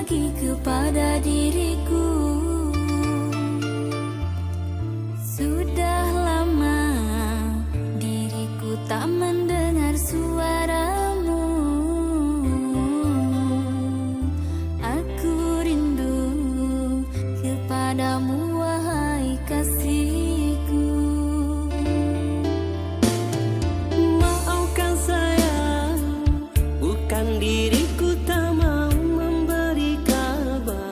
lagi kepada diriku. Sudah lama diriku tak mendengar suaramu. Aku rindu kepadamu, wahai kasihku. Maafkan saya, bukan diriku tak mau memberi kabar.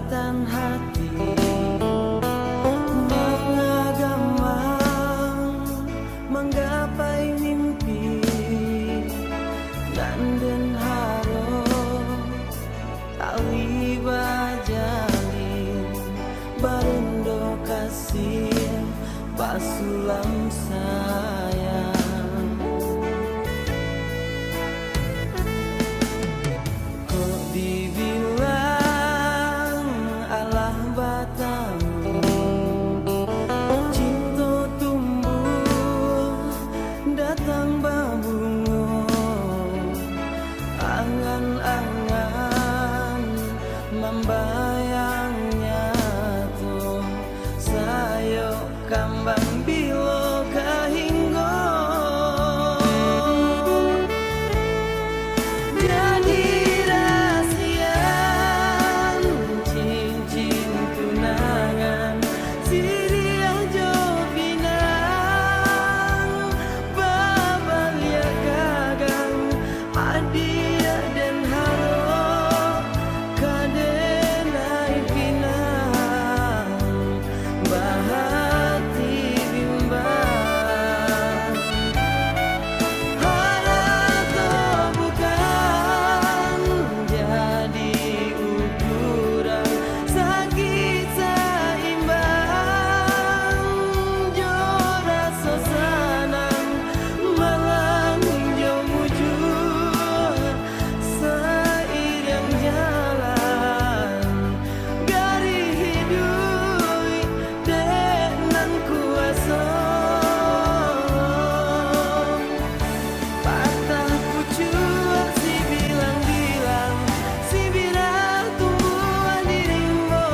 Lautan hati mengagamang, menggapai mimpi dan den harap tali bajalin barindo kasih pasulam sayang. Kok dibilang alah batamu, cinta tumbuh datang babungo, angan-angan membayangnya tuh sayo kambang bilo kahinggo. Jadi rahasian cincin tunangan Siriah Jopinang babalia gagang adia den haro kadenai pinang bahati bimbang. Harap bukan jadi ukuran sakit seimbang, jora sosanang malang jo mujur seiring jalan gari hidup dengan kuasa. Patah pucuk si bilang-bilang, si bila tumbuhan dirimu,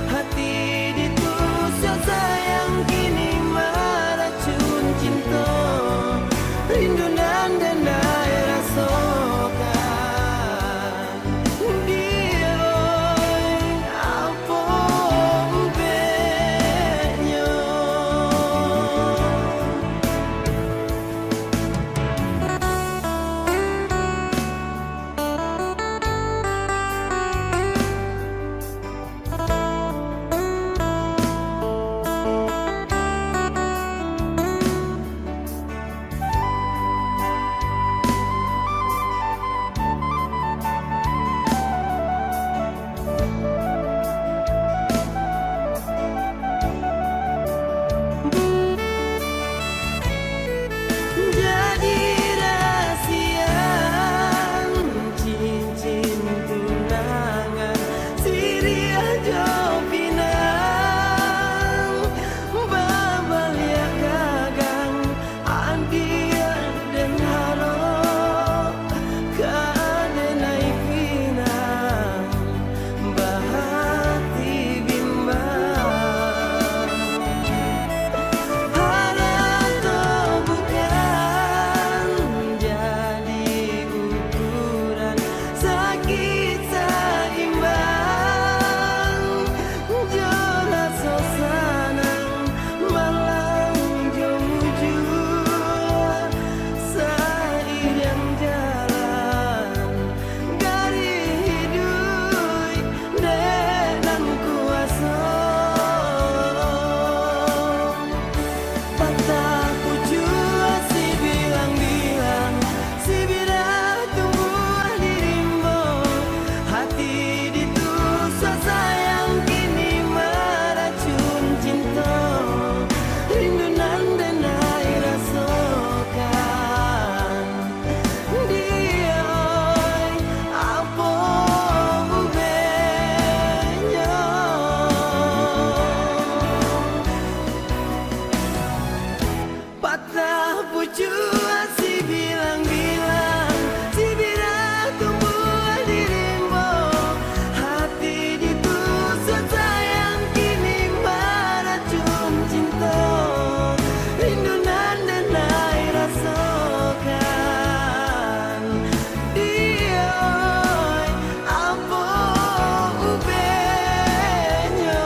hati ditusuk sayang kini meracun cinta, rindu dan dendai rasakan. Dia apa ubenya. Jadi rahasian cincin tunangan Siriah Jopinang babalia gagang adia den haro kadenai pinang bahati bimbang. Harap bukan jadi ukuran sakit seimbang, jora sosanang malang jo mujur seiring jalan gari hidup dengan kuasa. Patah pucuk si bilang-bilang, si bila tumbuh dirimu, hati ditusuk sayang kini meracun cinta, rindu nan denai rasakan. Dia apa ubenya. Patah pucuk si bilang-bilang, si bila tumbuh dirimu, hati ditusuk sayang kini meracun cinta, rindu nan denai rasakan. Dia apa ubenya.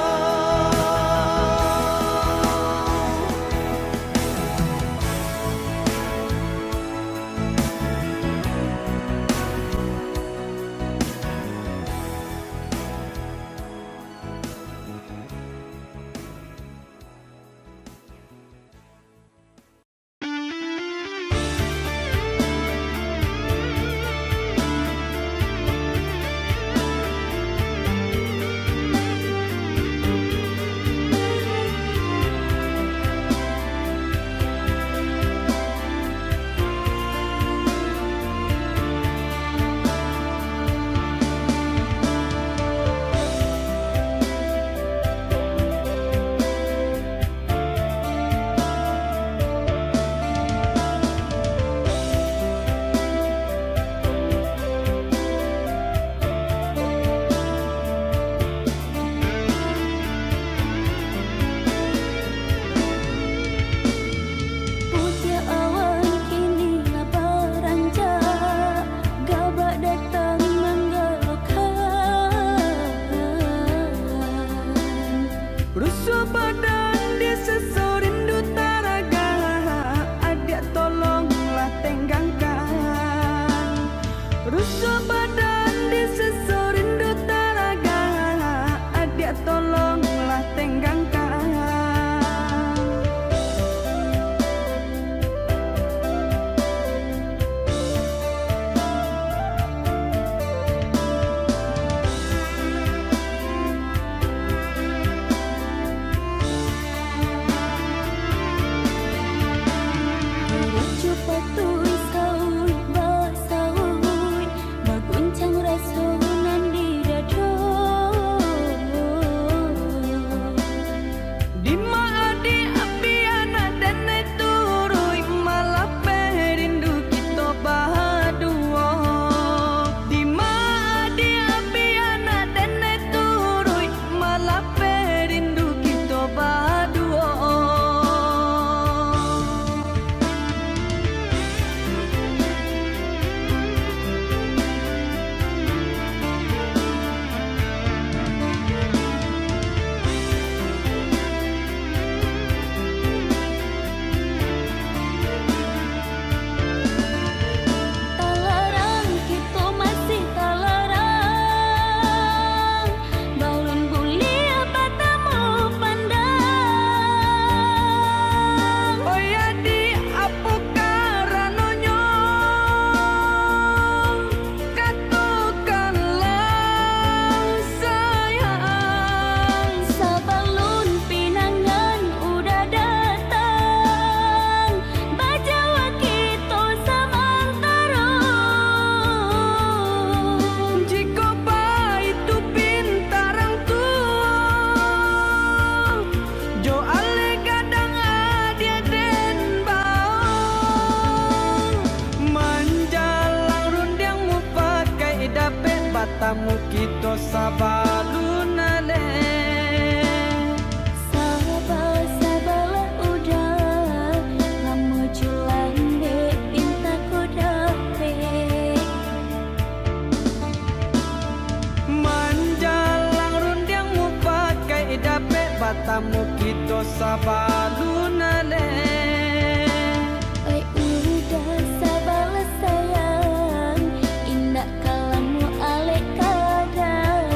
sabalunale. Oi udah sabarlah sayang, indah kalamu alek kadatan.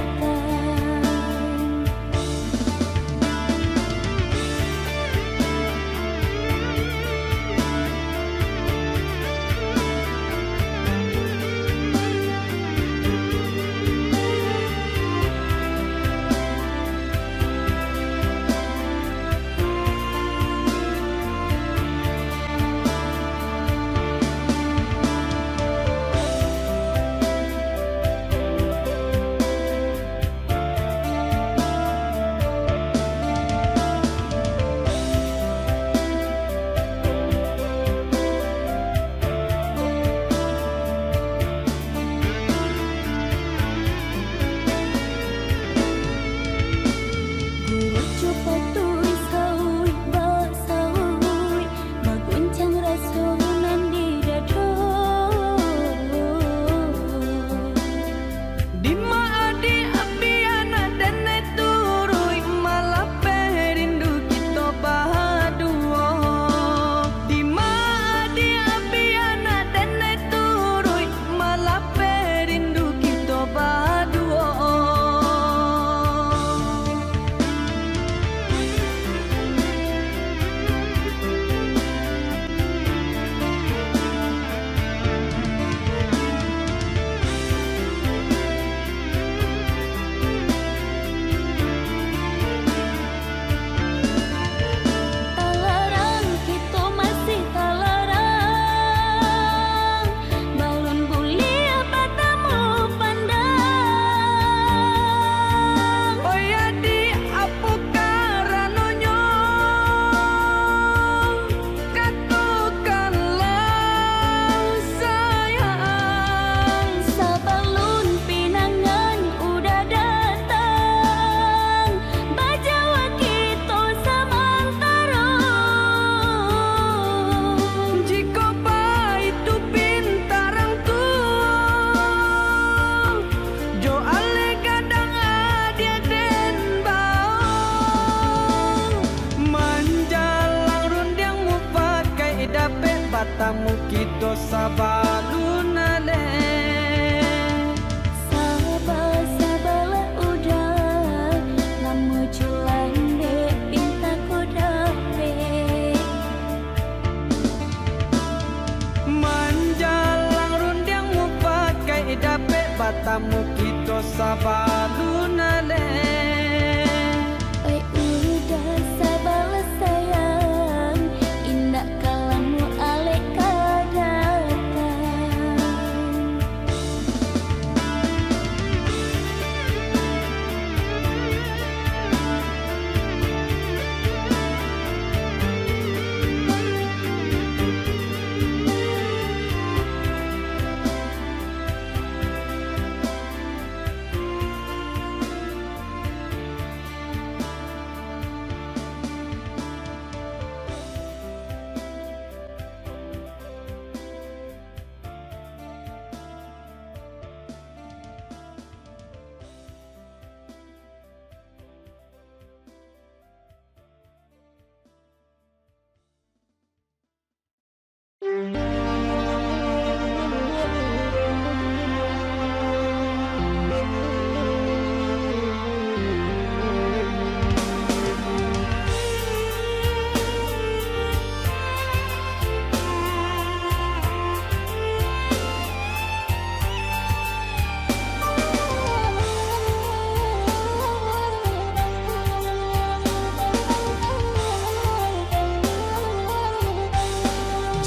Batamu kito sabalunale. Sabarlah udah, lamu culan de pinta ko dape. Manjalang rundiang mu pakai dape. Batamu kito sabalunale. Oi udah sabarlah sayang, indah kalamu alek kadatan.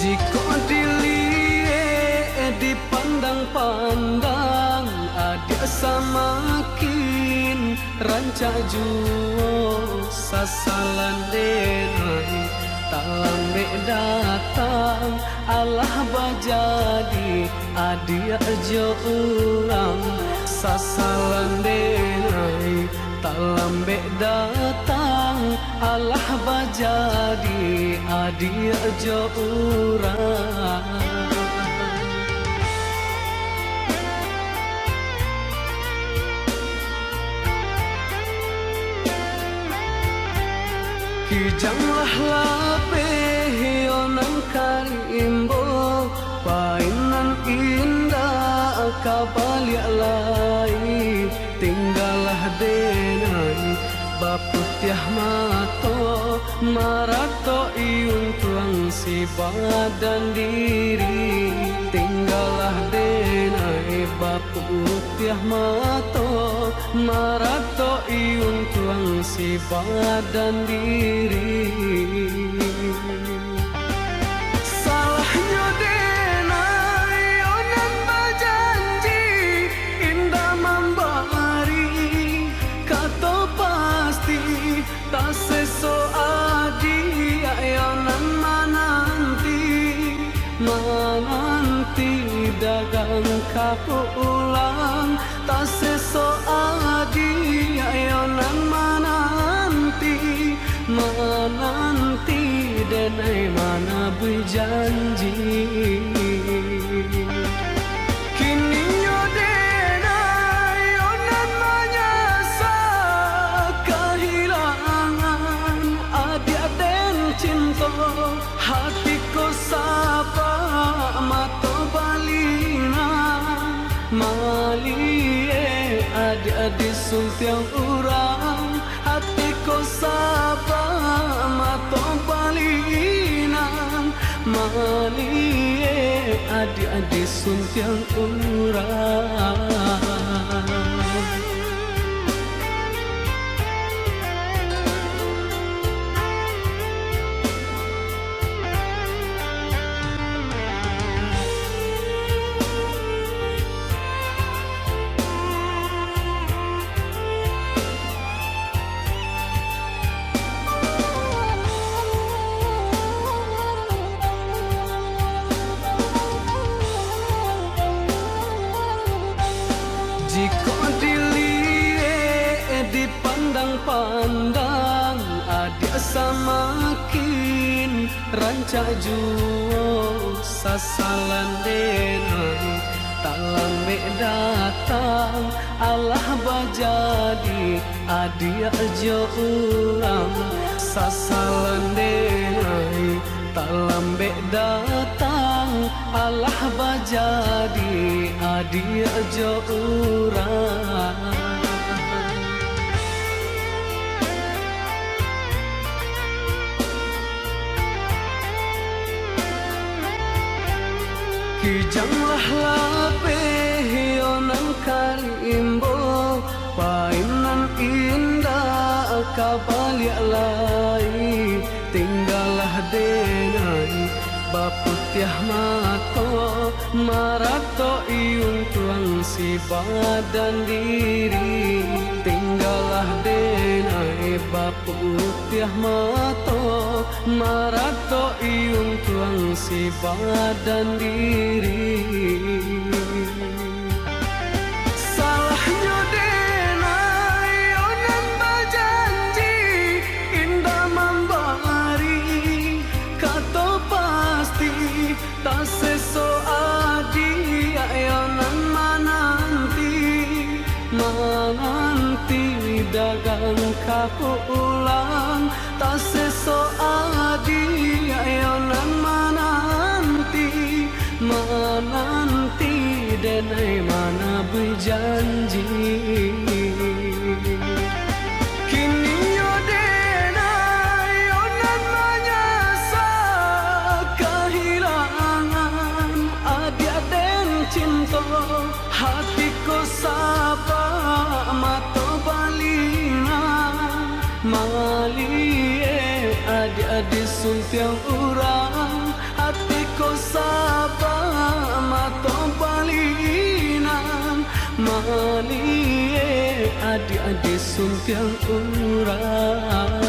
Jika dilihat dipandang-pandang, ada semakin rancak juo sasalan denai. Tak lambe datang Allah bajadi adia jo orang sasalan denai. Tak lambe datang Allah bajadi adia jo orang. Kijanglah lapeh onang karimbo painan indah kabaliak lai tinggalah denai baputiah mato marato iung tuang si badan diri tinggalah denai baputiah mato marato iung tuang si badan diri salahnya denai onan bajanji indah membari kato pasti tak seso adi ayonan mananti dagang kapulang tak seso adi ayonan mananti denai mana berjanji kini nyo denai onan menyasa kehilangan adik den cinta hatiku sapa mato balina malie adik-adik suntiang urang hatiku sapa mato balina malie adik-adik suntiang urang jika dilihat dipandang-pandang adik samakin rancak juo sasalan denai tak lambe datang Allah bajadi adik jo urang sasalan denai tak lambe datang Allah bajadi adik jo urang kijanglah lapeh onang karimbo painan indah kabaliak lai tinggalah denai baputiah mato marato iung tuang si badan diri tinggalah denai baputiah mato marato iung tuang si badan diri salahnya denai onan bajanji indah membari kato pasti tak seso adi ayonan mananti dagang kapulang tak seso adi ayonan mananti denai mana berjanji kini nyo denai onan menyasa kehilangan adik den cinta hatiku sapa mato balina malie adik-adik suntiang urang hatiku sapa mato balina malie adik-adik suntiang urang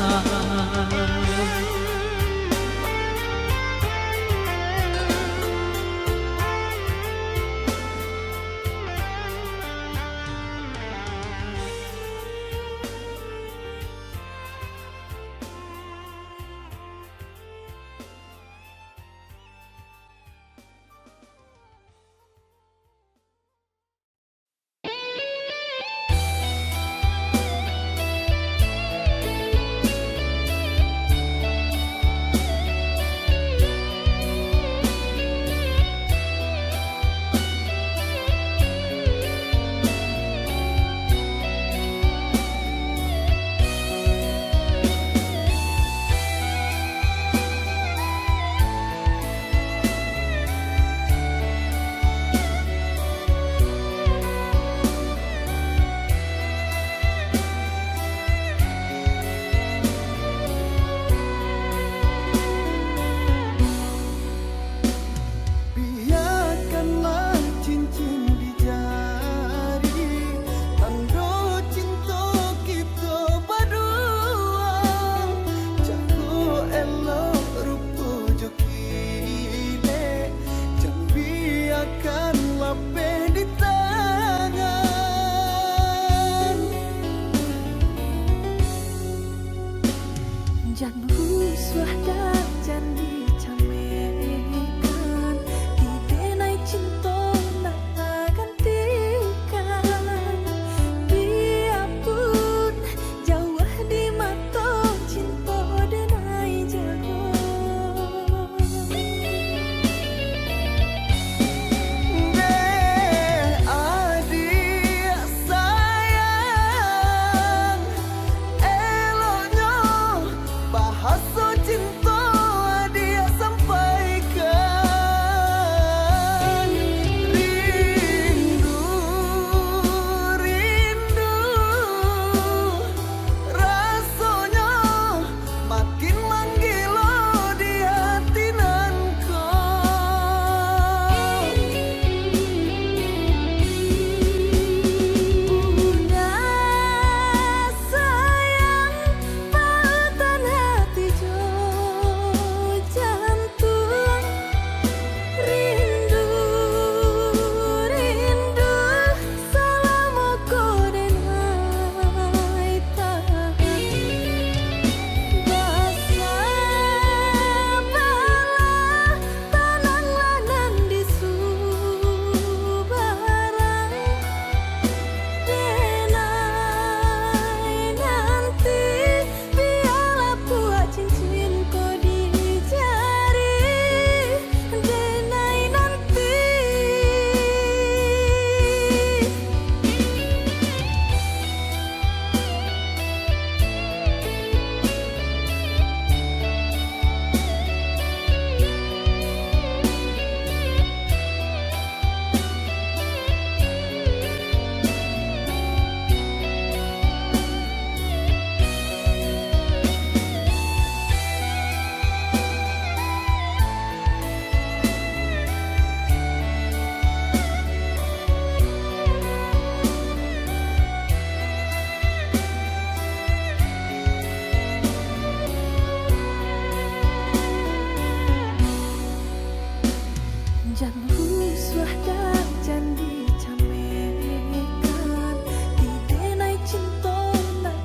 Sudah janji camekan di denai cinta nak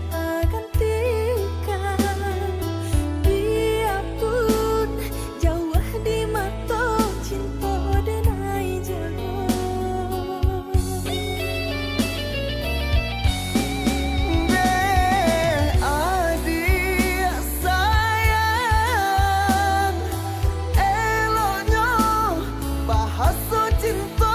gantikan. Dia pun jauh di mata cinta denai jauh. Adik sayang, eloknya bahasa cinta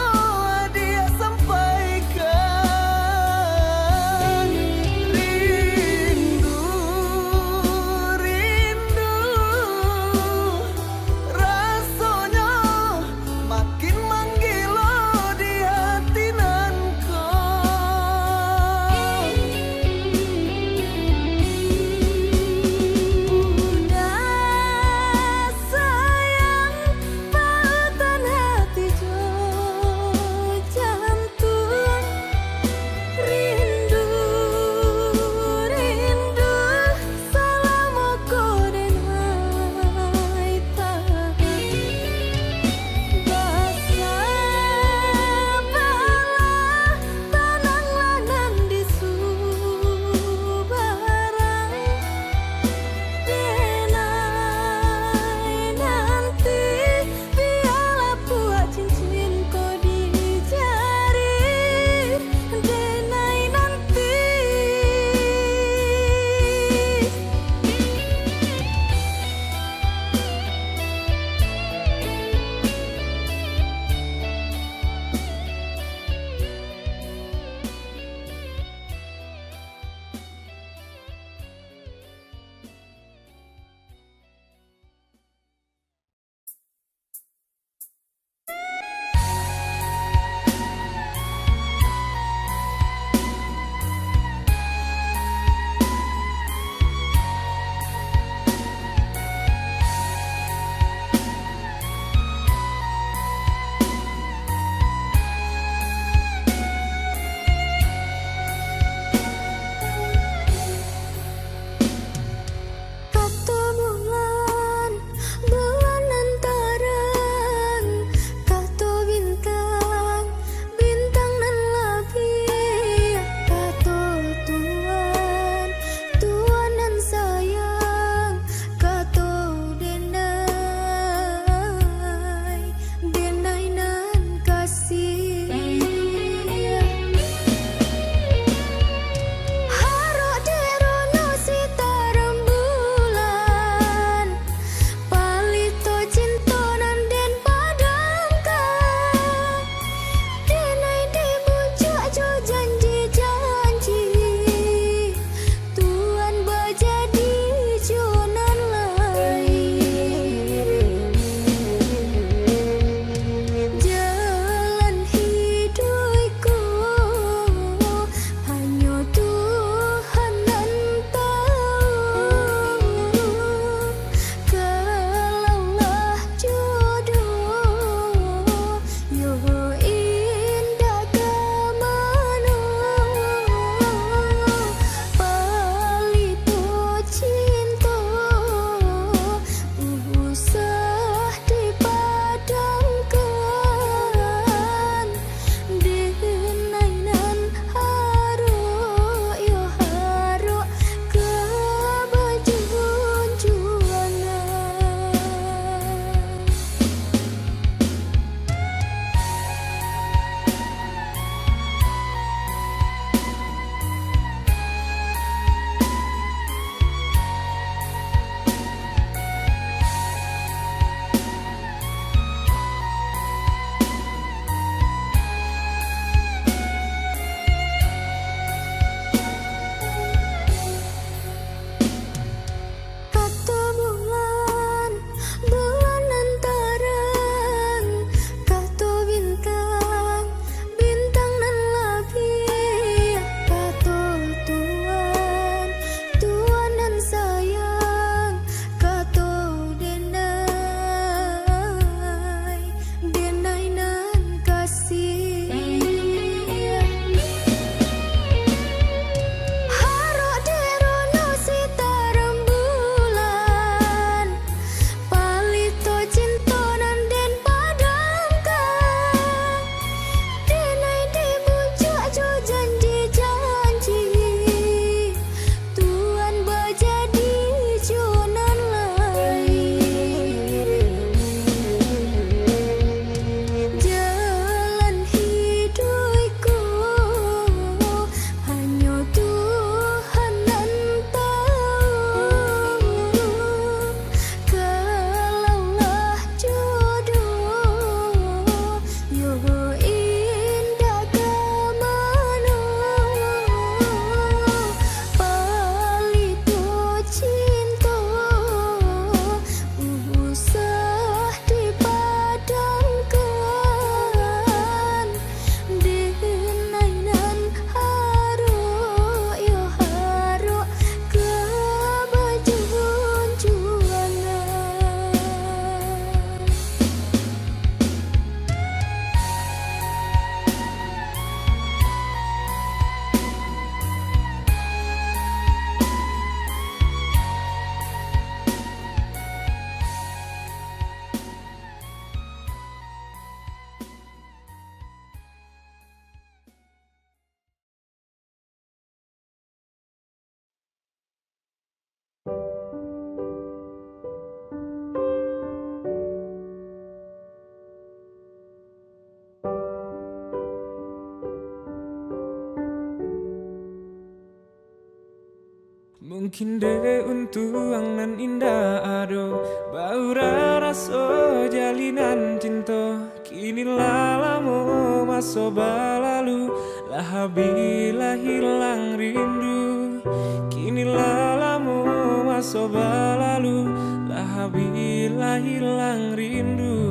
Kinde untuang nan indah ado Baura raso jalinan cinta Kini lalamu maso balalu Lahabila hilang rindu Kini lalamu maso balalu Lahabila hilang rindu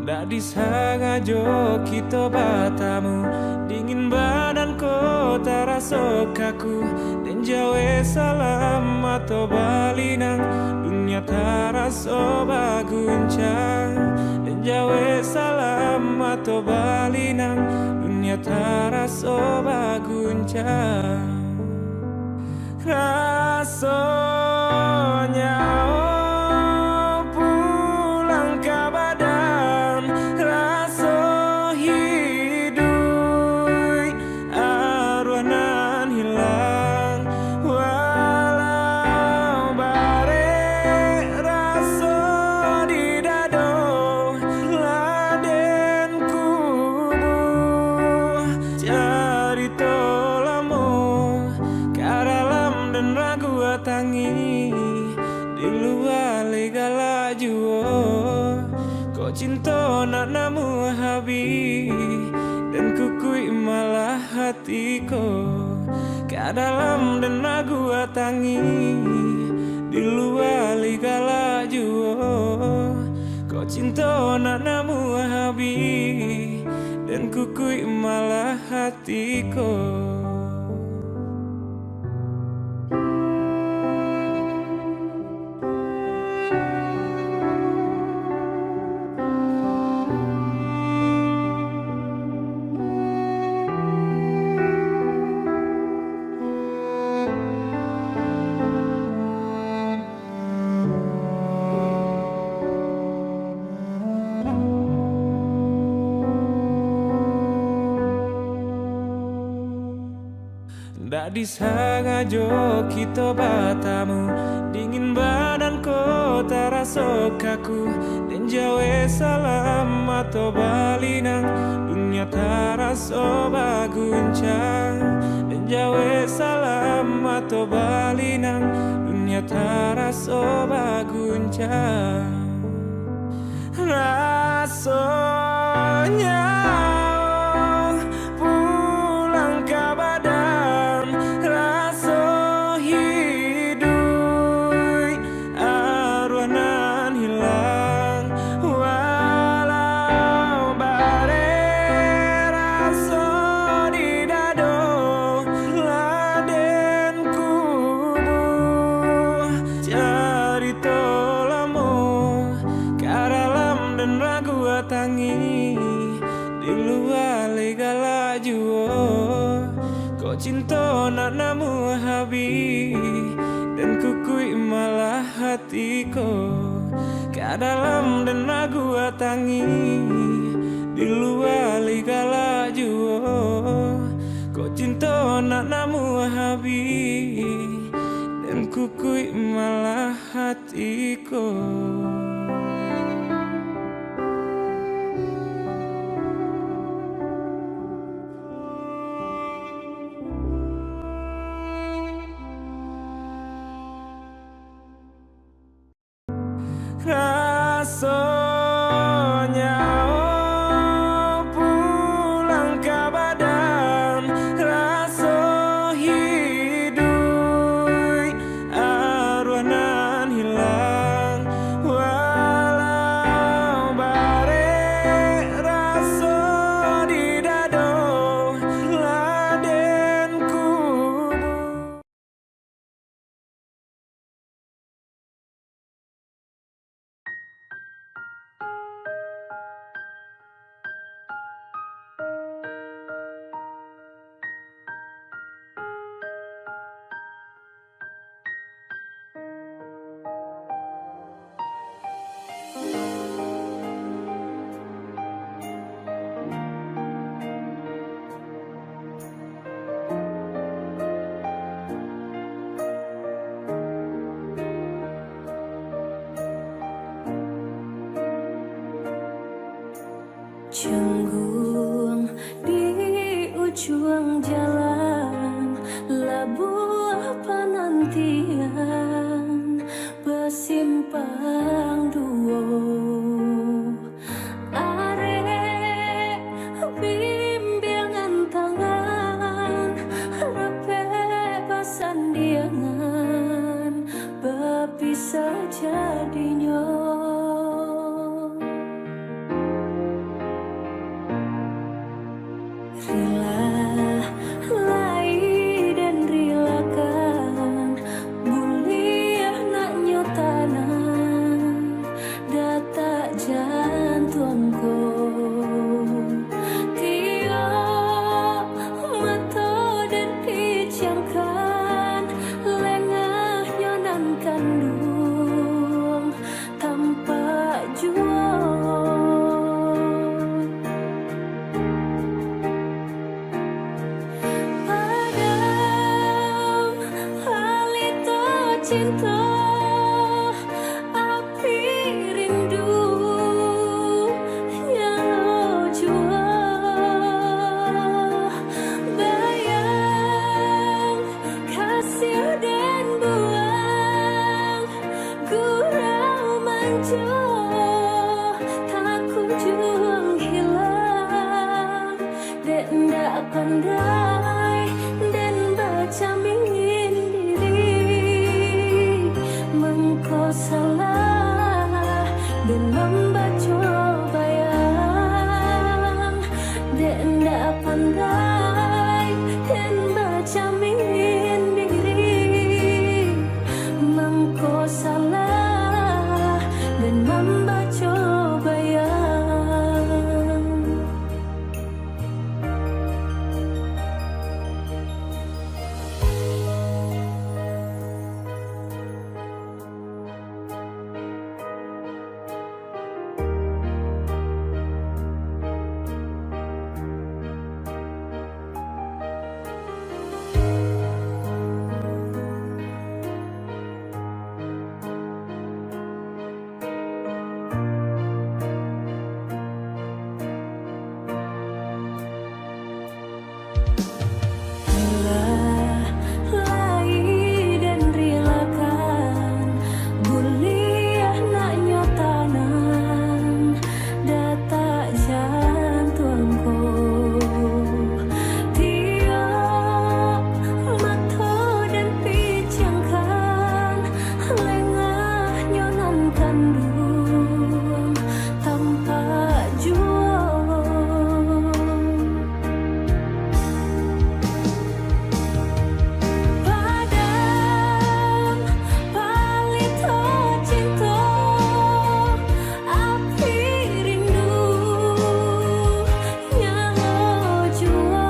Ndak disengaja kita batamu Dingin badan kota rasa kaku Dan jawe salam atau balinang Dunia terasa baguncang Dan jawe salam atau balinang Dunia terasa baguncang Rasanya pulang ke badan Rasa hidup arwanan hilang Walau bare rasa di dado Laden kubu cari tolamu Karalam dan ragu tangi Di luar legala juo Kau cinta nak namu habi Dan kukui malah hatiku Kadalam dan ragu tangi Di luar legala juo Kau cinta nak namu habi Dan kukui malah hatiku Ndak disengaja kita batamu Dingin badan kota rasa kaku Dan jawe salam atau balinang Dunia terasa baguncang Dan jawe salam atau balinang Dunia terasa baguncang Rasanya pulang ke badan Rasa hidup arwanan hilang Walau bare rasa di dado Laden kubu cari tolamu Karalam dan ragu tangi Di luar legala juo Kau cinta nak namu habi Dan kukui malah hatiku Kadalam dan ragu tangi Di luar legala juo Kau cinta nak namu habi Dan kukui malah hatiku Rasanya pulang ke badan Rasa hidup arwanan hilang Walau bare rasa di dado Laden kubu Canggung di ujung jalan labu Lai dan rilakan buliah nak nyotanan data jantungku tiap mata dan picangkan lengah nyonan kandung tanpa jual padam halito cinta api rindu yang jua bayang kasih dan buang gurau manjo tak kunjung hilang dan tak pandai dan baca ingin diri mengko salah dan membaca bayang dan tak pandai dan baca ingin diri mengko salah dan membaca bayang. Lai dan rilakan buliah nak nyotanan data jantungku tiap mata dan picangkan lengah nyonan kandung tanpa jual padam palito cinta api rindu nyala jua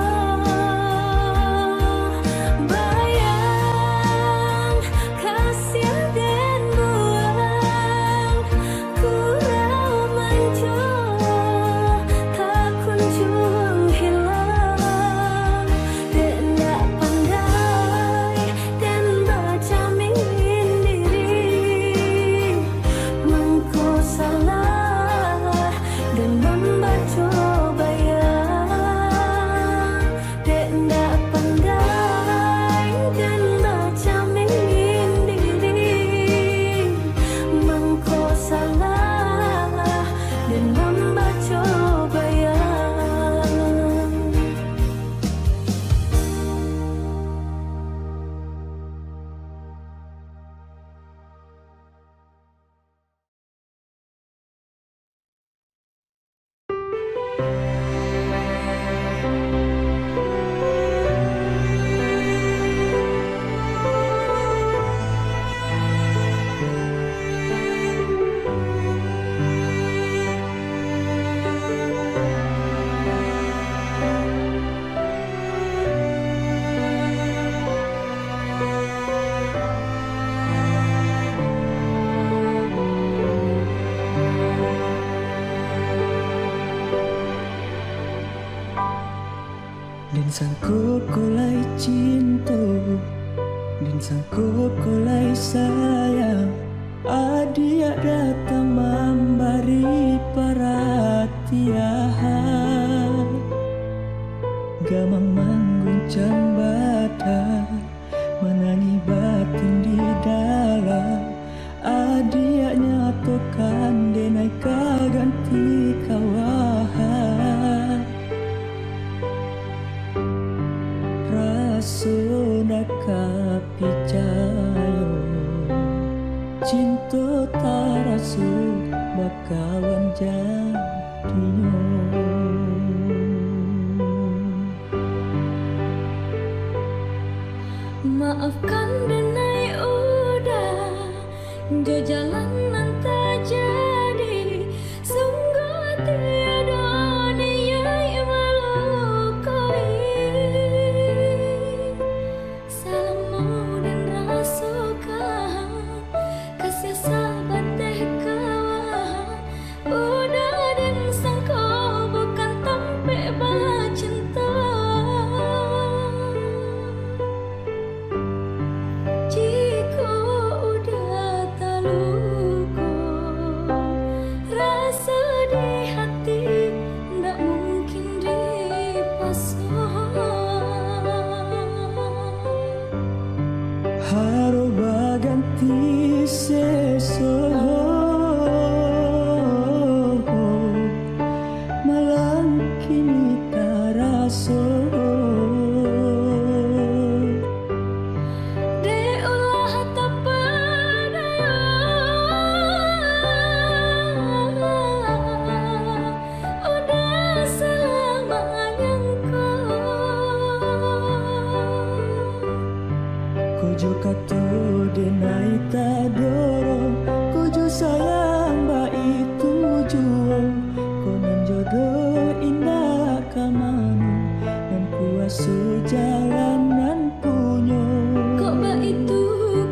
bayang kasih dan buang gurau manjo tak kunjung hilang dan tak pandai dan baca ingin diri mengko salah dan membaca bayang dan tak pandai dan baca ingin diri mengko salah dan membaca bayang. Dan sangko kolai cinta dan sangko kolai sayang adia datang memberi perhatian gamang mengguncang badan menangi batin di dalam adia nyatakan denai kaganti kawahan rasuna kapicayo cinta tarasu bakawan jadinya Maafkan denai udah jo jalanan tak jadi. Sungguh tiada niat melukai. Salahmu dan rasukan kasih sahabat teh kawan. Udah dan sangka bukan tampe bah cinta. Jika udah tak luka, rasa di hati ndak mungkin dipasang. Haroba ganti seso malang kini taraso. De ulah tak padaya, udah selamanya Kojo kato denai tadoro, kojo sayang ba itu juo. Konon jodoh indah kamanu, dan kuasa jalanan punyo. kok ba itu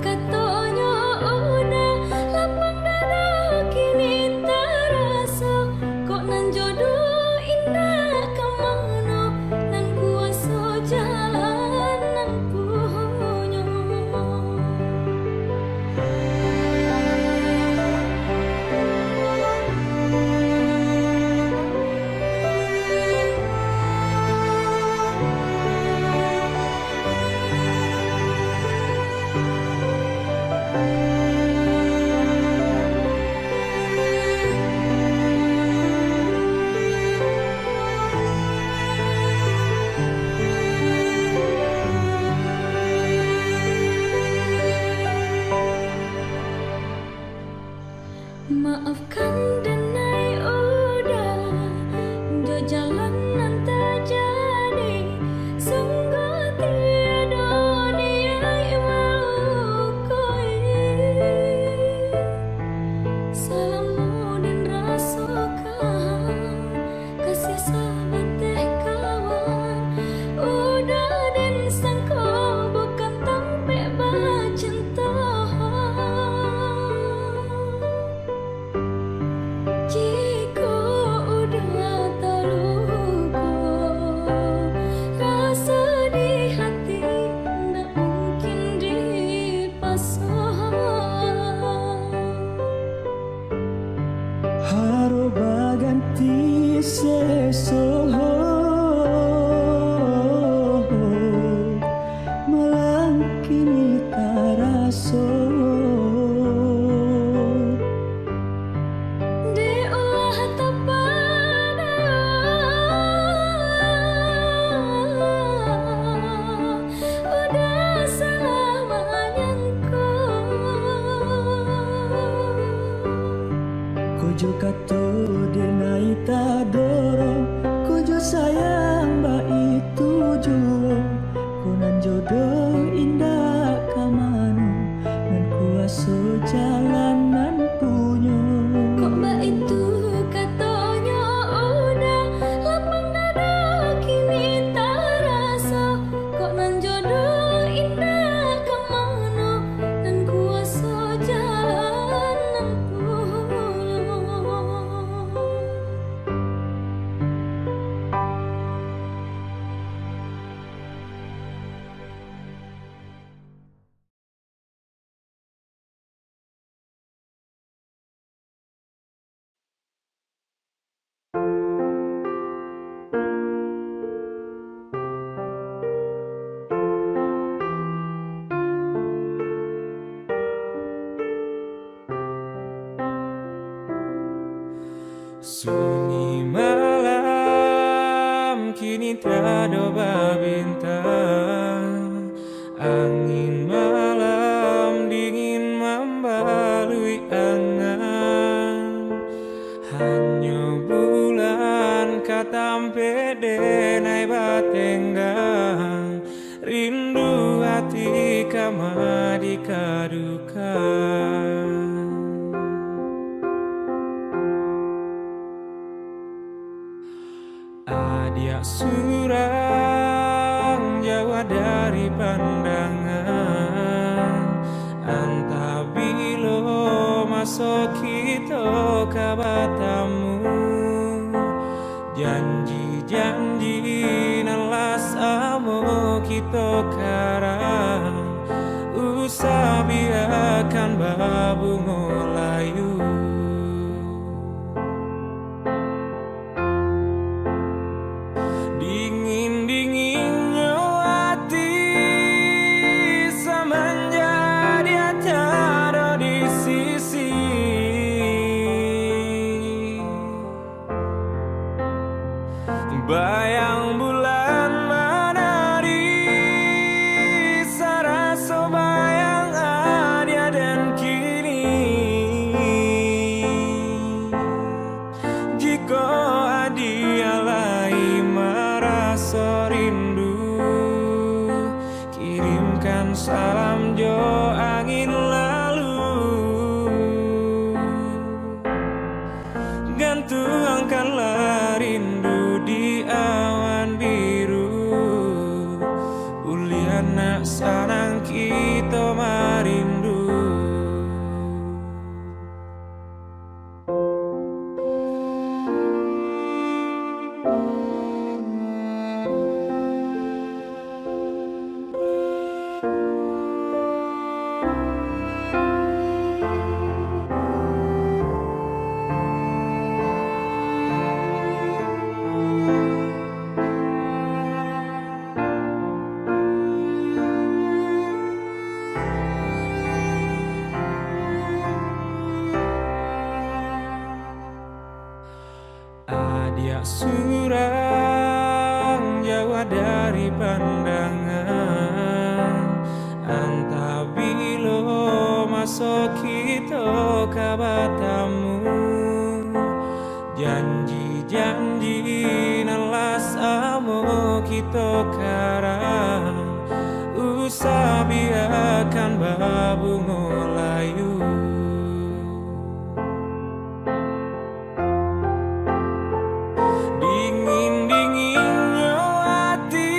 katanya udah lapang dada kini terasa. Kok nan jodoh indah kemana nan kuasa jalanan punya. Maafkan denai udah jo jalanan tak jadi. Sungguh tiada niat melukai. Salahmu dan rasukan kasih sahabat teh kawan. Udah dan sangka bukan tampe bah cinta. Jika udah tak luka, rasa di hati ndak mungkin dipasang. Haroba ganti seso malang kini taraso. De ulah tak padaya, udah selamanya Kojo kato denai tadoro, kojo sayang ba itu juo. Konan jodoh indah kamanu, dan kuasa jalanan punyo. kok ba itu katanya udah lapang dada kini terasa. Kok nan jodoh indah kemana nan kuasa jalanan punya. Sunyi malam kini tiada bintang. Angin malam dingin membalui angan. Hanya bulan katampe denai batenggang. rindu hati kama dikadukan. Adia surang jauh dari pandangan, antabilo masuk kita kabatamu. Janji-janji nalas amo kita karang, usah biarkan babu ngolayu. Dingin-dinginnya hati semenjak dia tiada di sisi. Bayang bulan menari, sarasa bayang adia dan kini. Jika adia lai merasa rindu, kirimkan salam jo angin lalu. Gantungkanlah rindu di awan biru, uliana sarang kita marindu. Adia surang jauh dari pandangan, antabilo masuk kita kabatamu. Janji-janji nalas amo kita karang, usah biarkan babu ngolayu. Dingin-dinginnya hati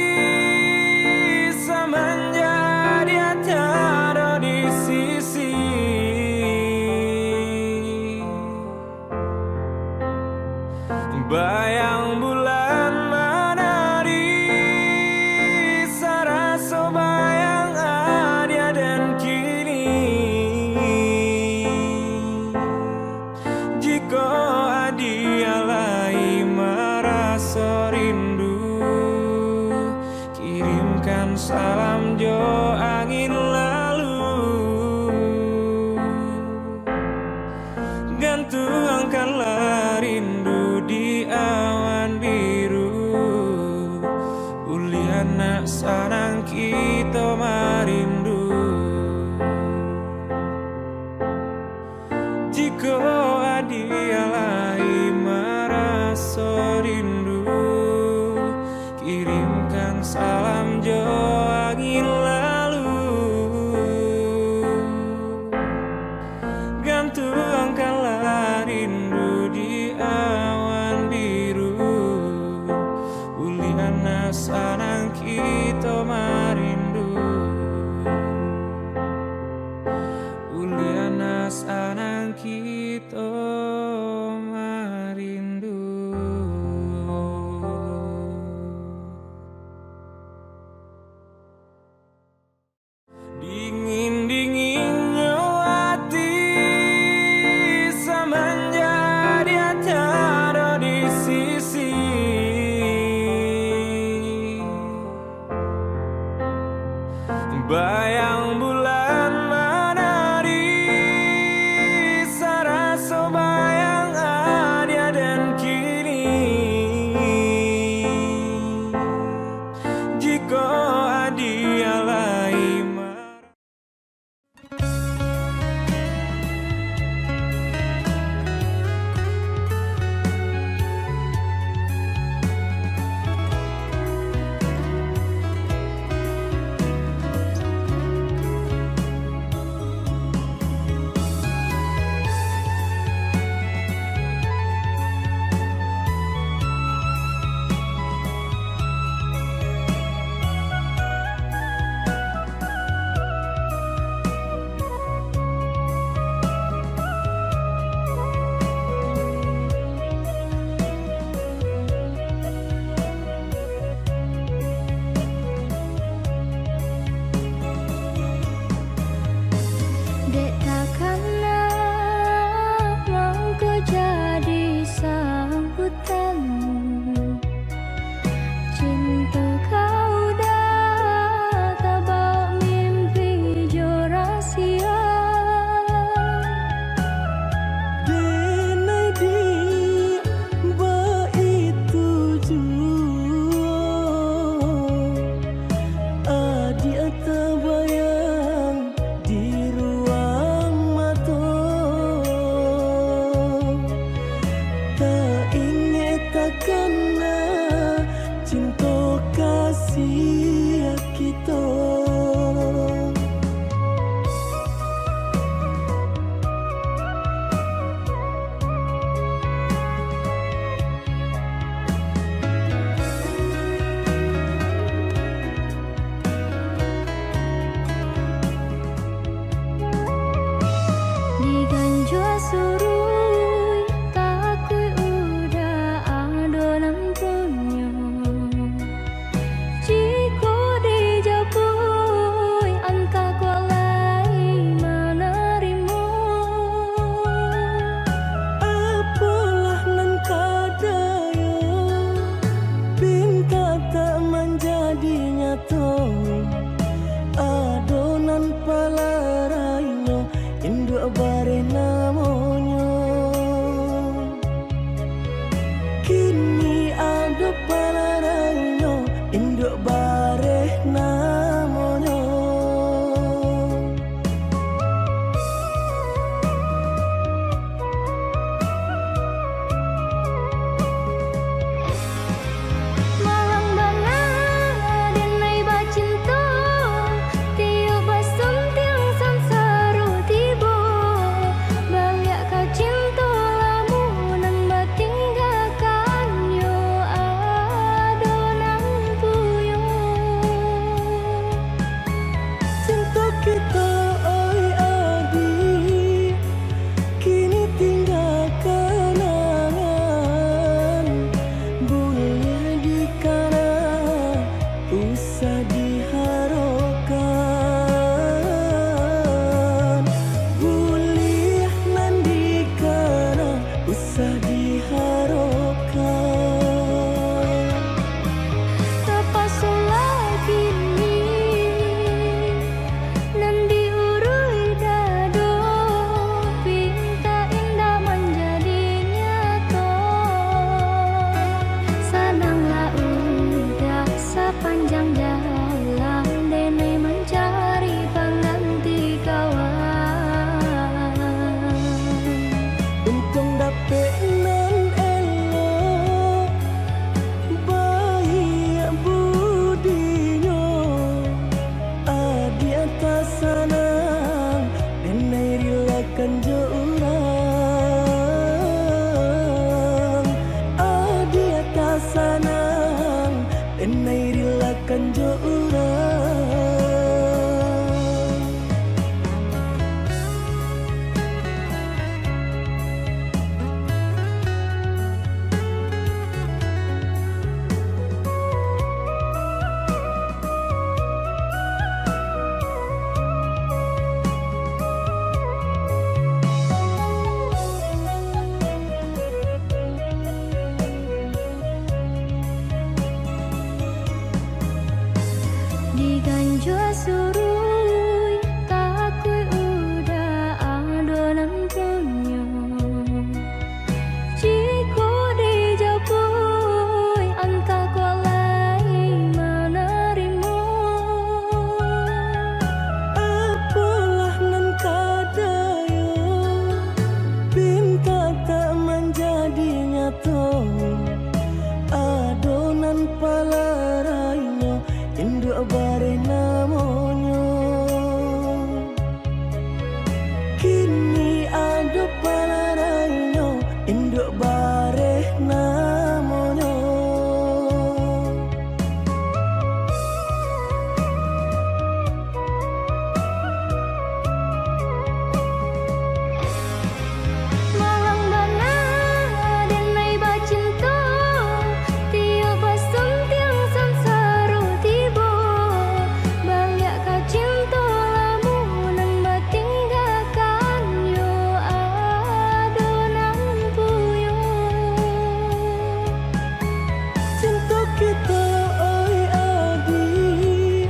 semenjak dia tiada di sisi. Bayang bulan menari, sarasa bayang adia dan kini. Jika adia lai merasa rindu, kirimkan salam jo angin lalu. Gantungkanlah rindu di awan biru, uliana sarang kita marindu. Jika adia lai merasa rindu, kirimkan salam jo angin lalu. Gantungkanlah rindu di awan biru, uliana sarang kita marindu. Uliana sarang kita marindu. Dingin-dinginnya hati semenjak dia tiada di sisi. Bayang bulan menari, sarasa bayang adia dan kini. Jika adia lai sanang enai rilakan jo urang. Di ganjo surui takui udah adonan ponyo. Jiko dijapui anta kolai menerimo. Apalah nan kadayo pinta tak menjadi nyata. Adonan palarainya induk bare namonyo. Kini ada palarainya induk bare namonyo. Malang bana denai bacinta tiyo basum tiang samsaro tibo. Balik ka cinta lamunan batinggalkan yo adonan puyo. Cinta kita oi adi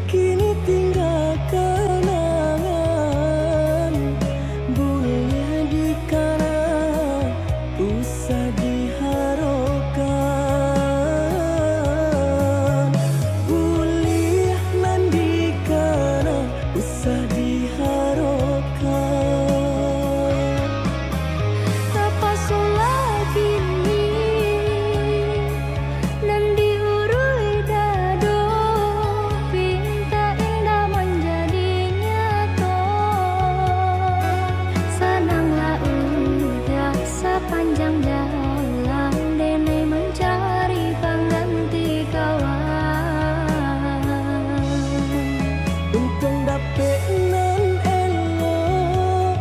kini tinggal kenangan. Boleh dikana usah diharapkan. Boleh mandikana usah diharapkan. Apa solah kini nan diurui dado pinta indah menjadi nyata. Senanglah udah sepanjang jalan denai mencari pengganti kawan. Untung dapet nan elok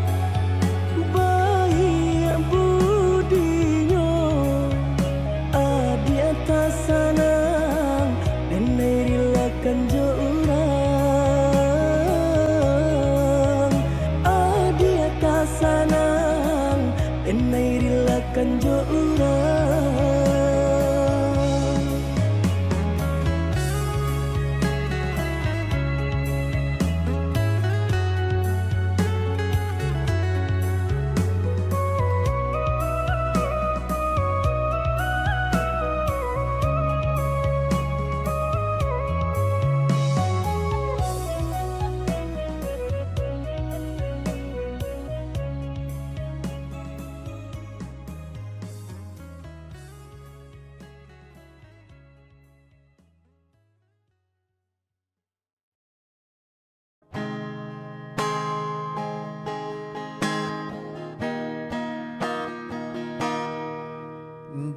baik budinya. Adi atas sanang enai rilakan jo urang. Adi atas sanang enai rilakan jo urang.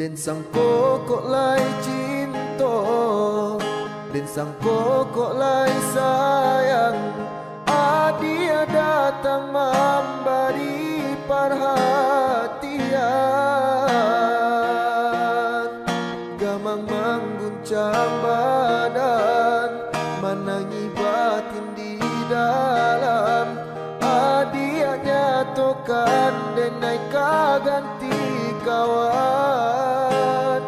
Den sang kokok lai cinta, den sang kokok lai sayang. Dia datang memberi perhatian. Gamang mengguncang badan, menangi batin di dalam. Dia nyatakan denai kaganti kawan.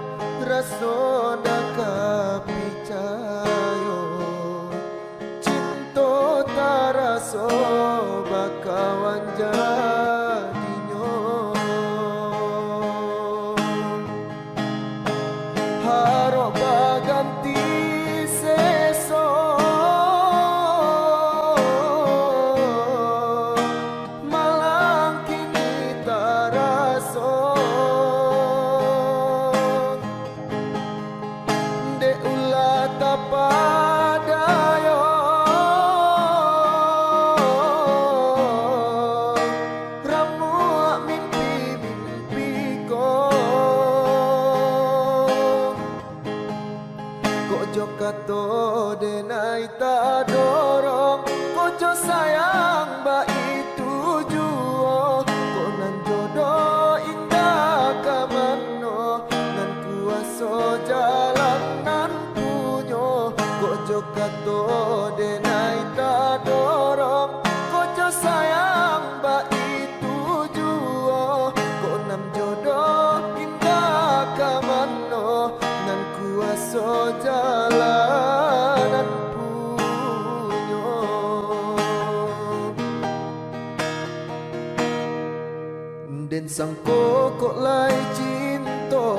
Raso daka picayo cinta taraso bakawan jadinyo. Harap baganti seso malang kini taraso. De ulah tapadayo ramu mimpi-mimpi ko. kato denai ta dorong kojo sayang ba itu juo konan jodoh indah kamano nan kuaso jalan nan punyo kojo kato denai ta dorong kojo sayang ba itu juo konan jodoh indah kamano nan kuaso jalanan punyo den sang kok lai cinta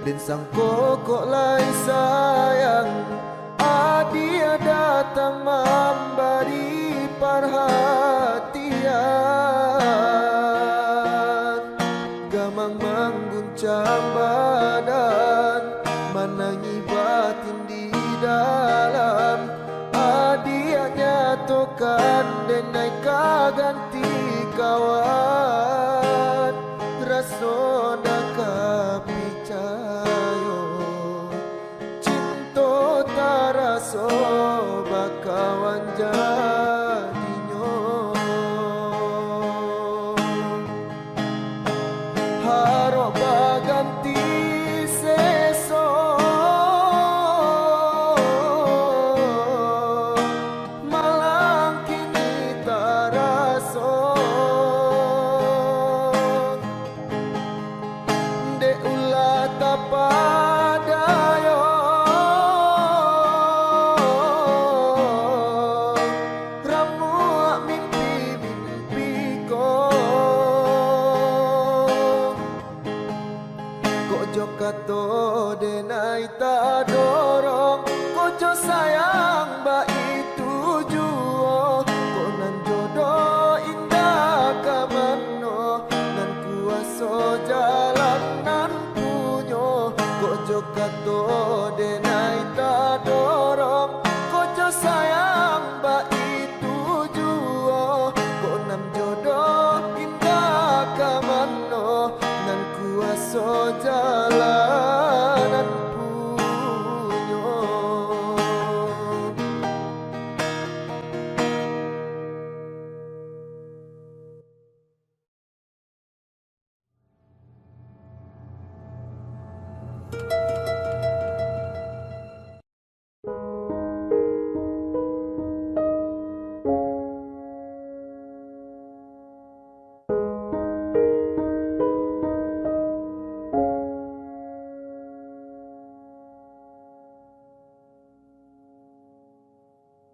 den sang kok lai sayang dia datang memberi perhatian gamang mengguncang badan menangi batin di dalam dia nyatakan denai kaganti kawan rasona kapicayo cinta taraso bakawan jadinyo haro baganti seso malang kini taraso de ulah tapadayo ramu mimpi ko kojo kato denai ta dorong kojo sayang ba itu juo konan jodoh indah kamano nan kuaso jalan nan punyo kojo kato denai ta dorong kojo sayang ba itu juo konan jodoh indah kamano nan kuaso jalanan punyo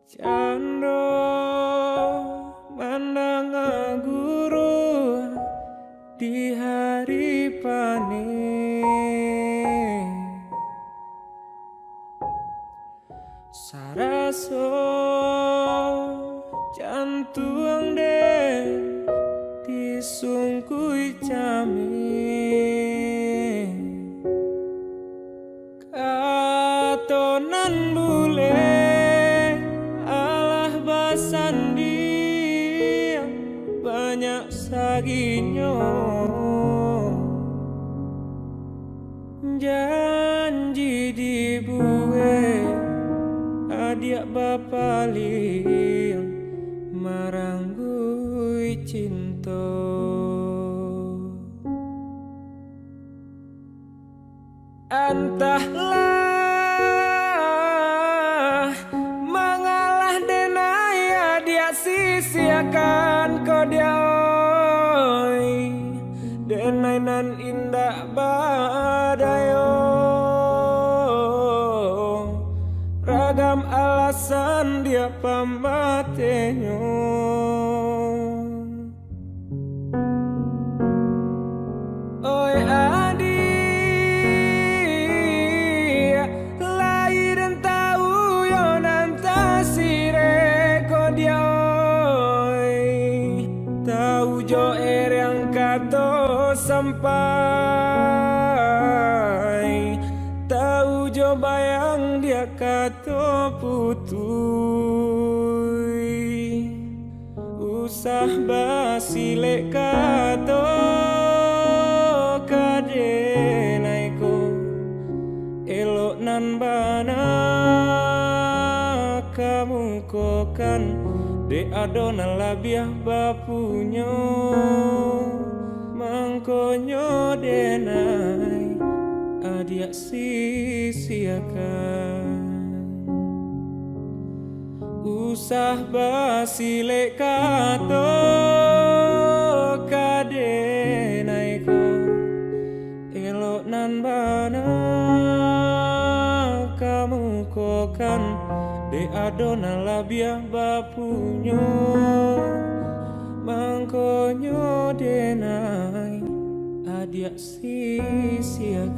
Cando mandang guru di hari panen saraso jantung den disungkui camin katonan bule sandi banyak saginyo janji dibuat adik bapaling maranggui cinta entahlah mengalah denai dia sia-siakan kau dia oi denai nan indah badayo ragam alasan dia pambatenyo oi adi lahir tahu yo nanta sire ko dia oi tahu jo yang kato sampai tahu jo bayang dia kato putui usah basile kato kadenaiko elok nan bana mukokan de adona labiah bapunyo mangkonyo denai adia sia-siakan usah basile kato kadenai ko elok nan bana kamu kokan de adona labiah bapunyo mangkonyo denai adia sia-siakan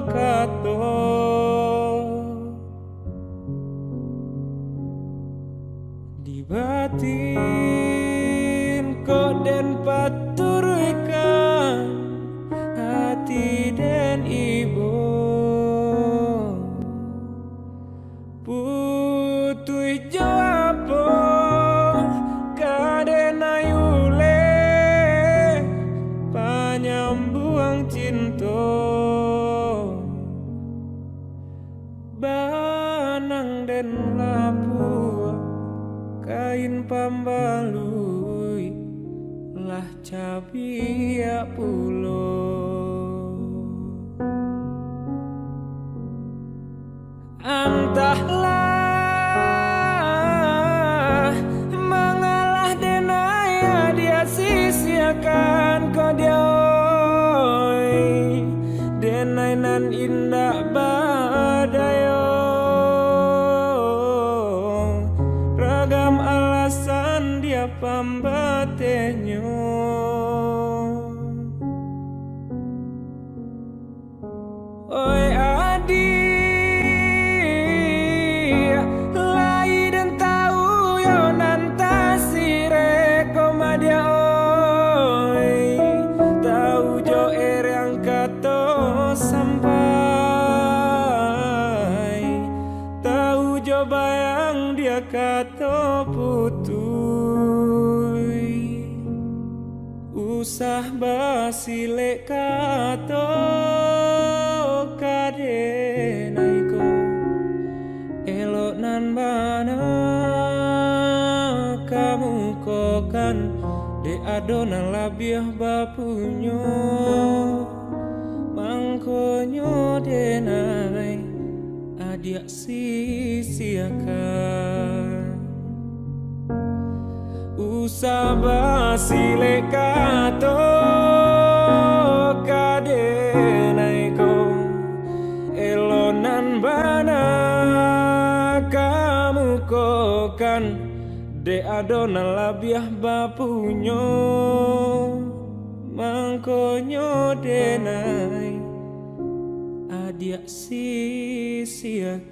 kato di batin kok den paturkan hati den ibu putui jawapo kaden ayule panyambuang cinta banang den lapua kain pambalui lah cabia pulo entahlah mengalah denaya dia sia-siakan kau dia denai nan indah badayo ragam alasan dia pambatenyo oi adi lai dan tahu yo nanta sire komadia oi tahu jo yang kato sampai tahu jo bayang dia kato putui usah basile kato kadenai ko elok nan bana kamu kokan de adona labiah bapunyo mangkonyo denai adia sia-siakan usah basile kato kadenai ko elonan bana kamu kokan de adona labiah bapunyo mangkonyo denai adia sia-siakan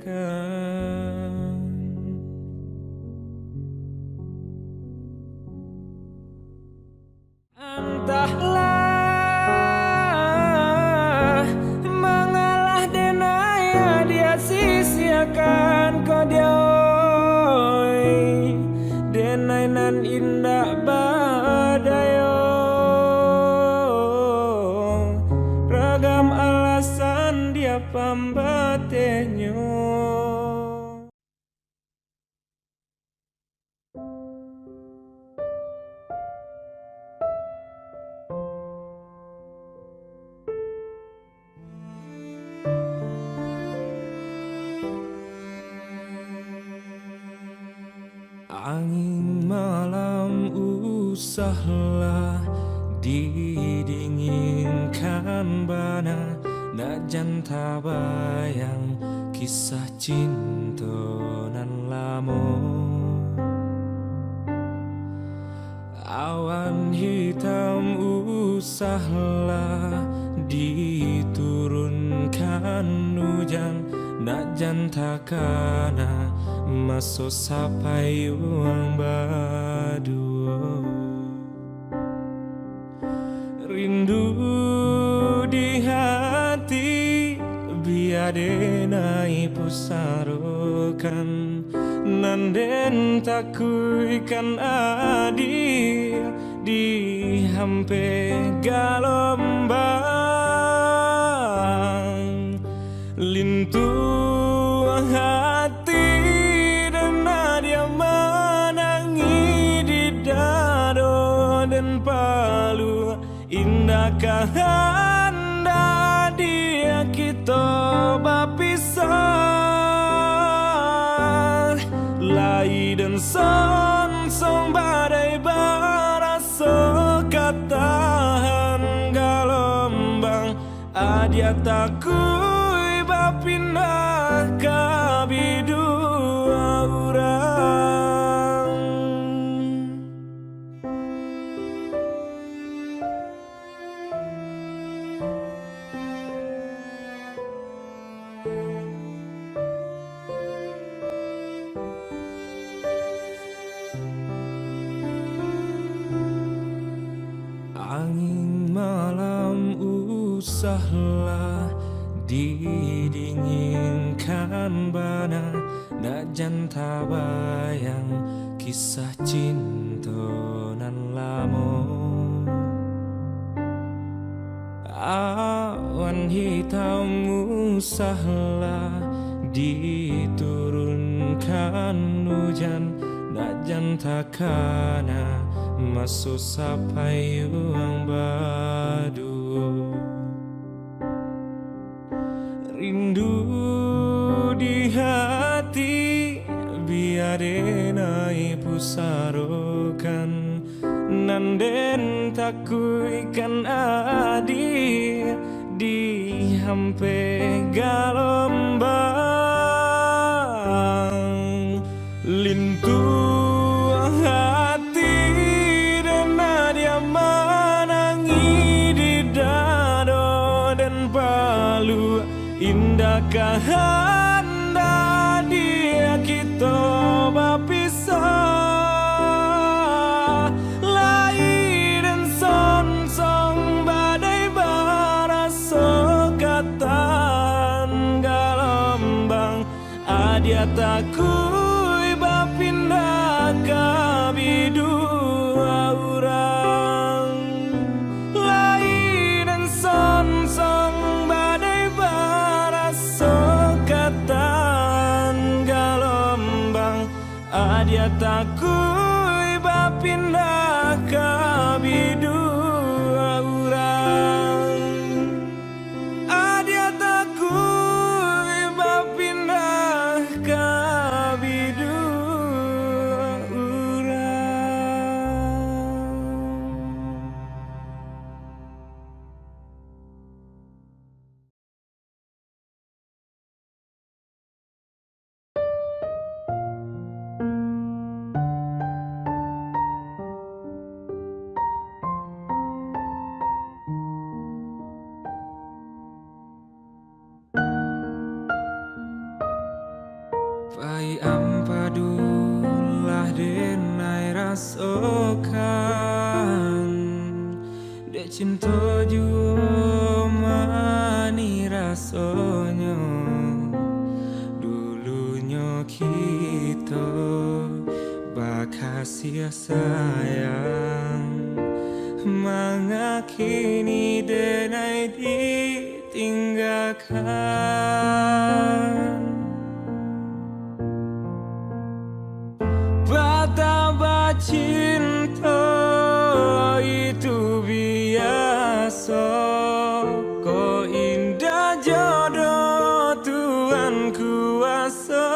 entahlah mengalah denaya dia sia-siakan kau dia denai nan indah badayo ragam alasan dia pambatenyo angin malam usahlah didinginkan bana nak janta bayang kisah cinta nan lamo awan hitam jantakana masuk sapai uang baduo. Rindu di hati biadenai pusarokan, nanden takuikan adi di hampe galombang. Lintu hati dan dia menangi di dado dan palu. Indahkah anda dia kita berpisah, lai dan son badai barasa katahan galombang. Adia takui bapindah kabidua urang. Angin malam usahlah didinginkan bana, nak janta bayang kisah cinta nan lamo. Awan hitam usahlah diturunkan hujan, nak janta kana masuk sapai uang badu. Rindu di hati biadenai pusarokan, nanden takuikan adi di hampe galombang. Lintu hati dan dia menangi di dado dan palu. Indahkah anda dia kita berpisah, lai dan son badai barasa katan galombang. Adia takui bapindah kabidua urang, lai dan son badai barasa katan galombang. Adia takui bapindah kabidua urang. Adia takui bapindah kabidua urang. Pai ampadulah denai rasokan, dek cinta jua mani rasanya. Dulunya kita bakasih sayang, mangakini denai ditinggalkan. Betapa cinta itu biasa, kau indah jodoh Tuhan kuasa.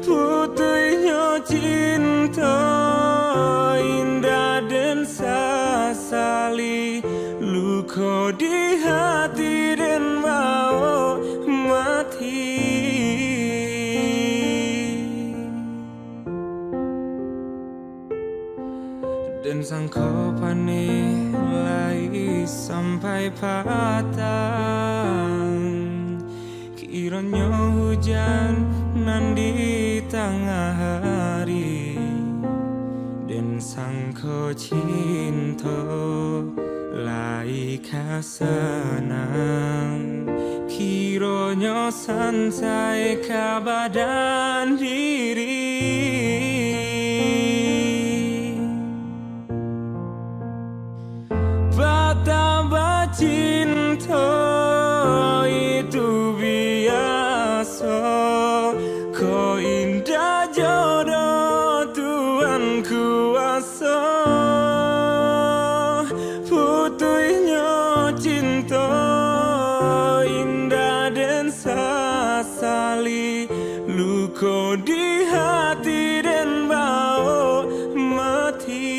Putihnya cinta indah dan sasali, luka di hati dan mau mati. Dan sangka panilai sampai patang, Ironyo hujan nan di tengah hari dan sangko cinta lai kasenang Kironyo sansai ka badan diri Betapa cinta itu biasa Kau indah jodoh Tuhan kuasa Putuhnya cinta indah dan sasali Luka di hati dan bau mati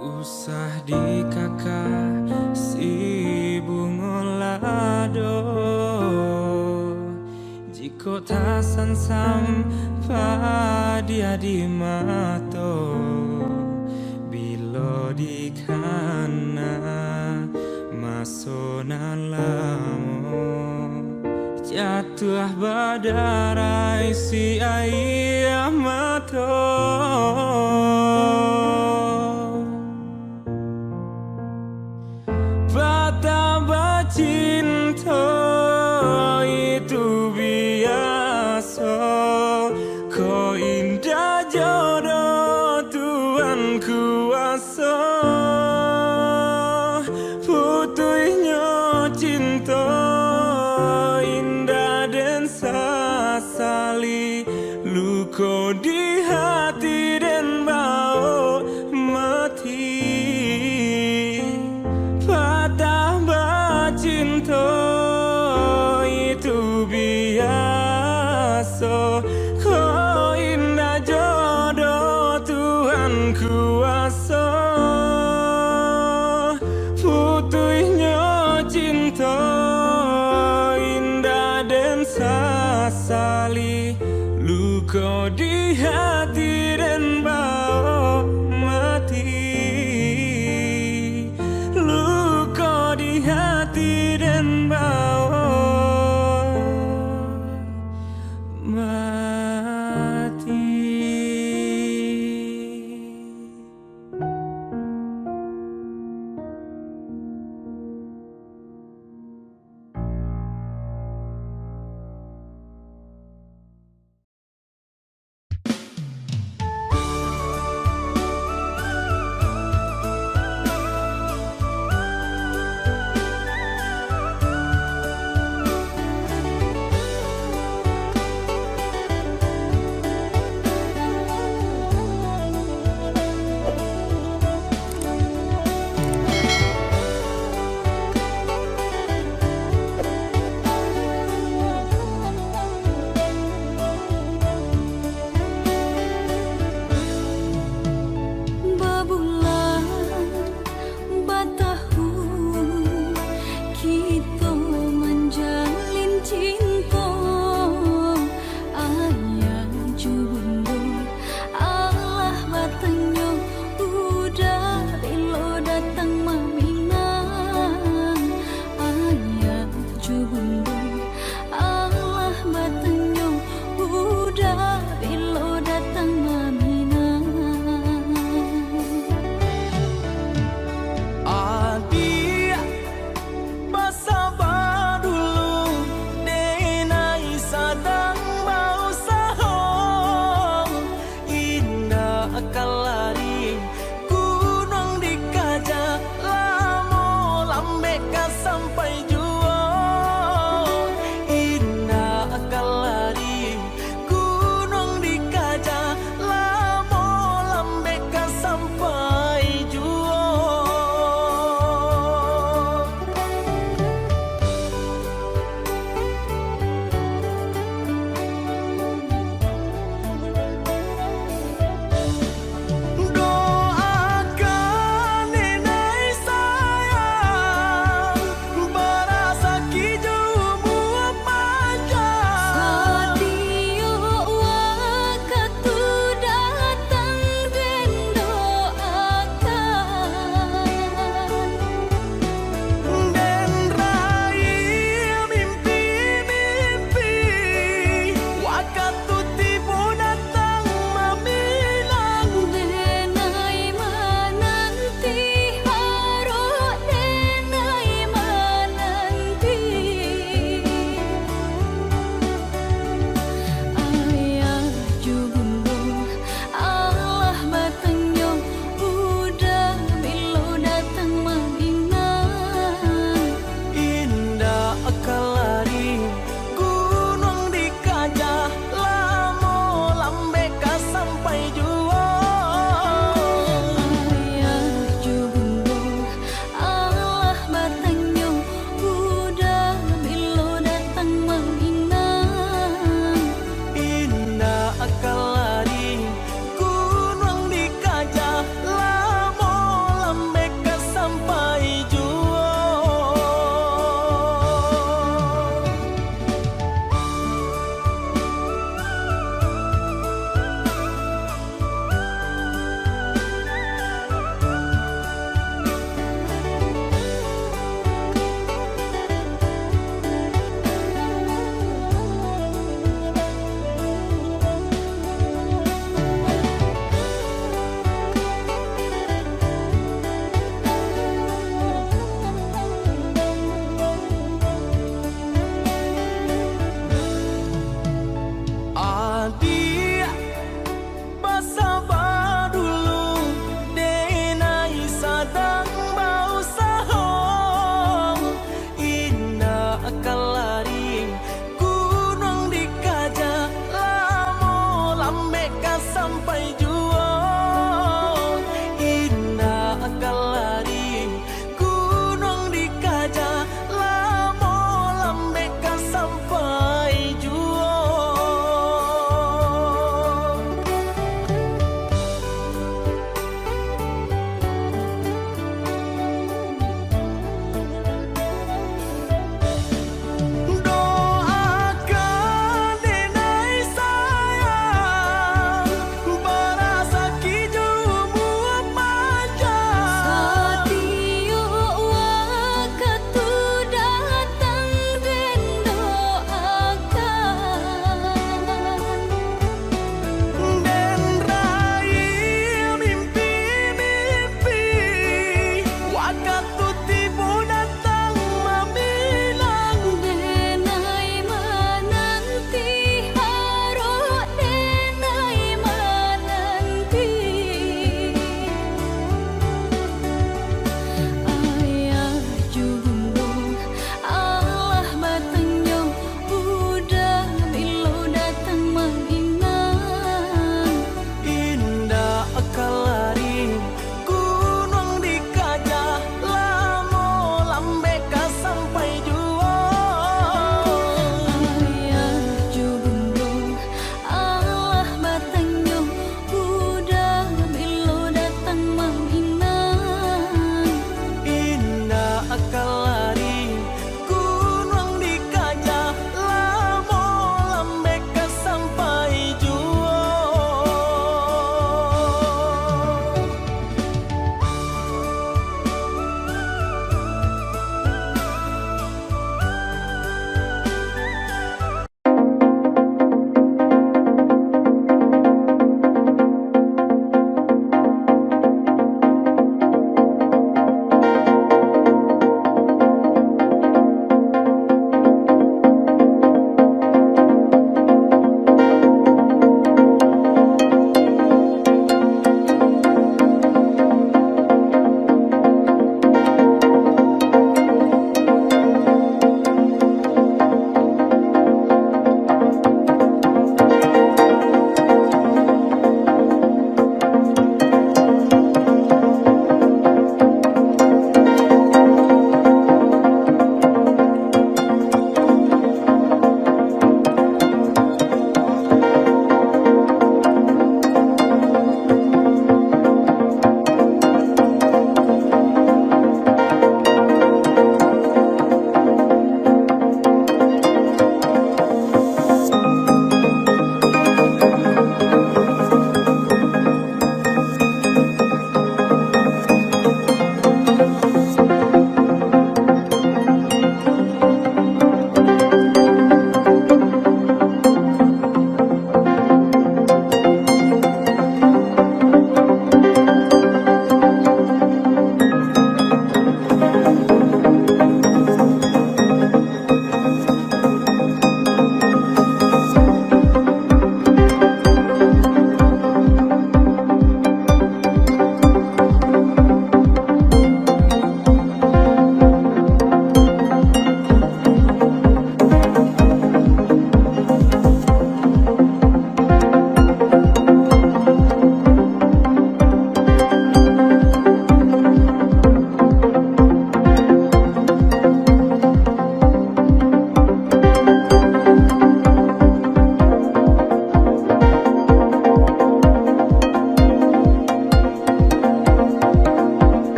Usah di kakak si bungolado Jika tak sansam dia di mato Bilo di kana masona lamo Jatuh badarai si ayah mato Betapa cinta itu biasa Kau indah jodoh Tuhan kuasa Putuhnya cinta indah dan sasali Luka di hati dan bau mati Betapa cinta itu biasa Kau indah jodoh Tuhan kuasa Putuhnya cinta indah dan sasali Luka di hati dan bau mati Luka di hati dan bau mati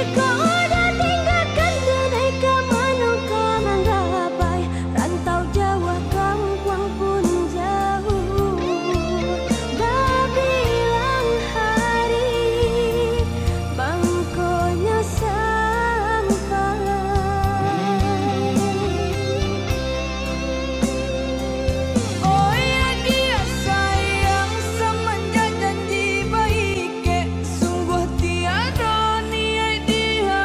kau udah tinggalkan denai ka manungkan anggapai rantau Jawa kampung pun jauh dah bilang hari bangkonya sampai oh ya dia sayang semenjak janji baik sungguh tiada niat dia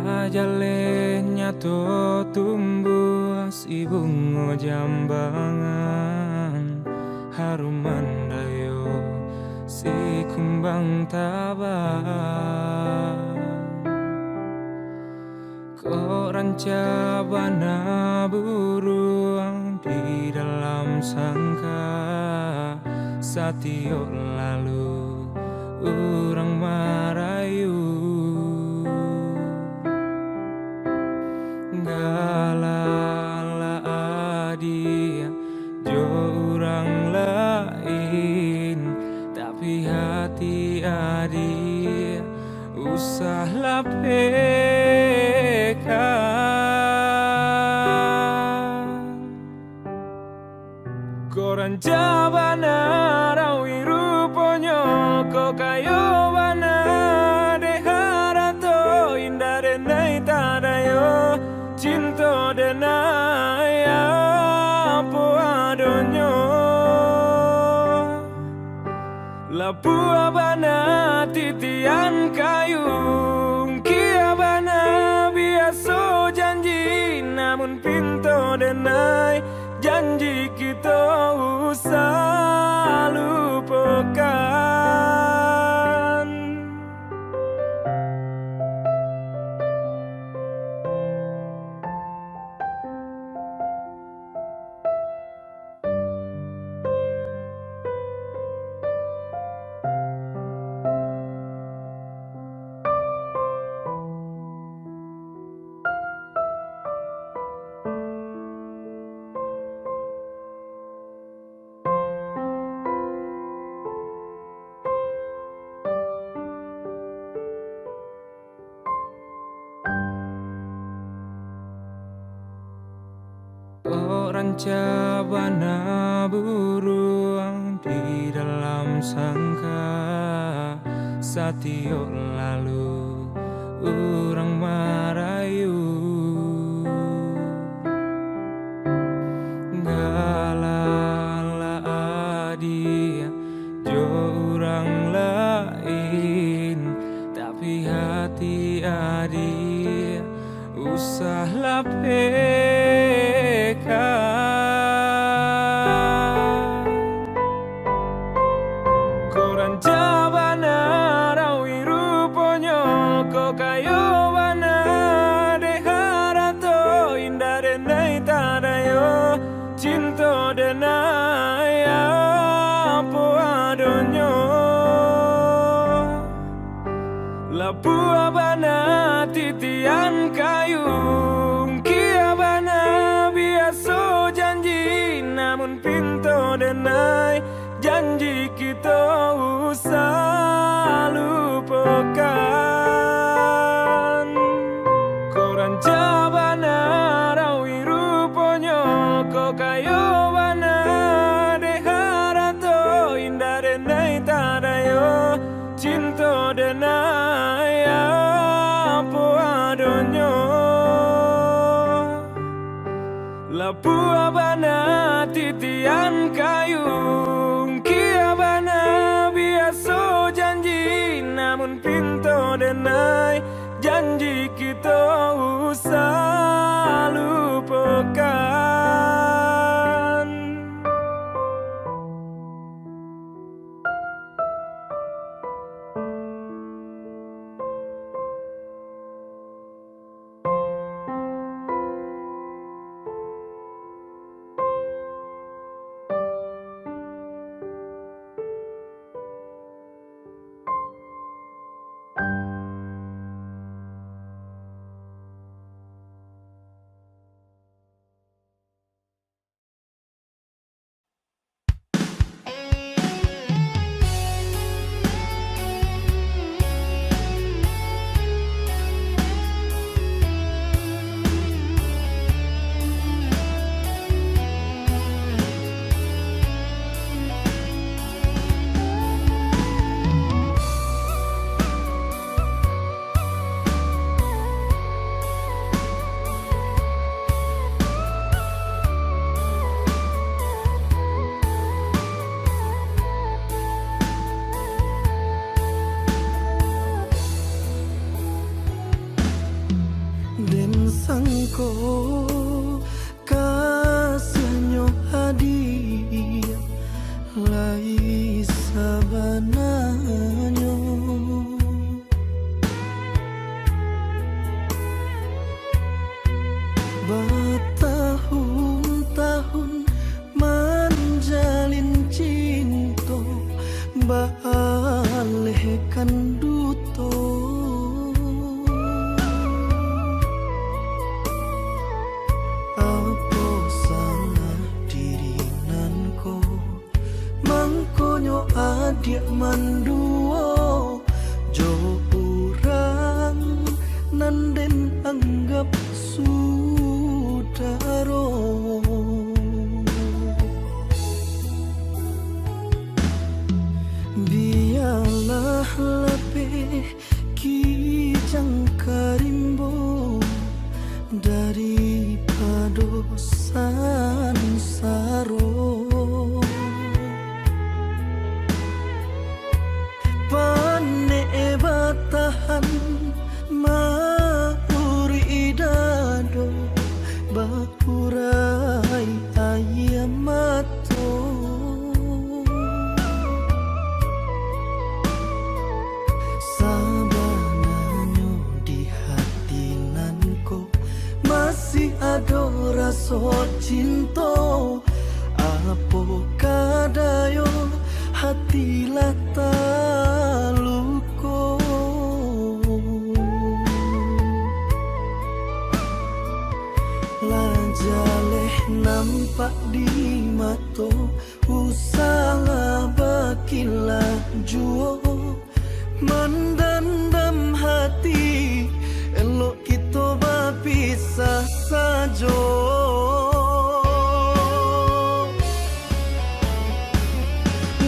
Ajalnya to tumbuh si bunga jambangan, harum mandayo si kumbang tabah. Koran cabana burung di dalam sangka, satio lalu orang marayu. Galala adia jo orang lain, tapi hati adia usahlah koran jabana rawi ruponyo ko kayo bana deharato indah denai tadayo cinta denai apa adonyo lapu abana titian kayu kia bana biasa janji namun pintu denai janji kita usah lupakan. Orang cabana burung di dalam sangka, satio lalu orang marayu. Galala adia jo orang lain, tapi hati adia usahlah koran jabana rawi ruponyo ko kayo bana deharato indah denai tadayo cinta denai apa adonyo lapu abana titian kayu kia bana biasa janji namun pintu denai janji kita usah lupakan. Koran jabana rawi ruponyo ko kayo bana deharato indah denai tadayo cinta denai apa adonyo lapu abana titian kayu kia bana biasa janji namun pintu denai janji kita usah lupakan. ko kasihnya hadiah lai sabananyo bertahun-tahun menjalin cinta balehkan duto apa salah dirinanko mangkonyo adik manduo jo urang nanden anggap sudaro biarlah lebih kijang karimbo daripada sansaro pane batahan mauri idado bakurai ayamato sabananyo di hati nanko masih ada rasa cinta apo kadayo hati lata luko lajaleh nampak di mato usaha bakilah juo mendendam hati elok kita berpisah saja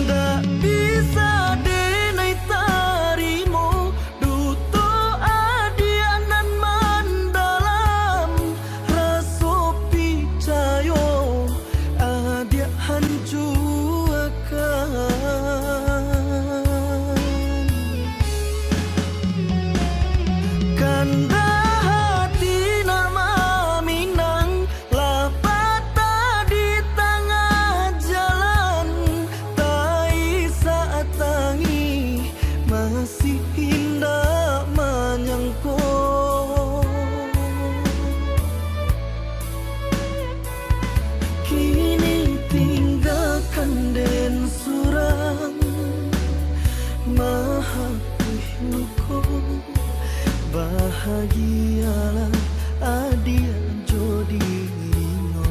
ndak bisa denai tarimo duto adianan mendalam raso picayo adia hancurkan kanda hati nama minang lapata di tengah jalan tai saat tangi masih indah menyangko kini tinggalkan den surang maha luko bahagialah adia jodirino